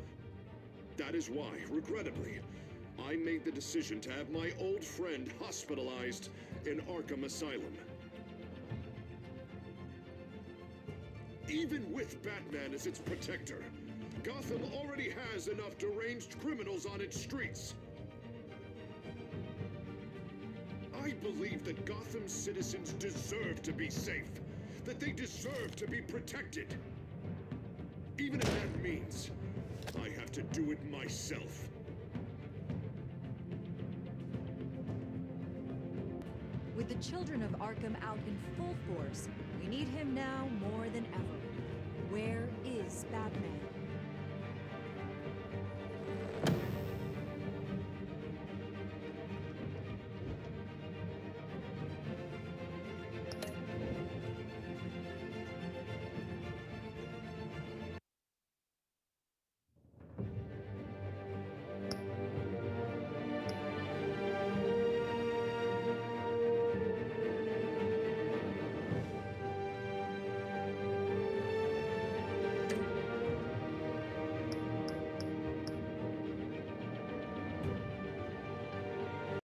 That is why, regrettably, I made the decision to have my old friend hospitalized in Arkham Asylum. Even with Batman as its protector, Gotham already has enough deranged criminals on its streets. I believe that Gotham's citizens deserve to be safe, that they deserve to be protected. Even if that means I have to do it myself.
With the children of Arkham out in full force, we need him now more than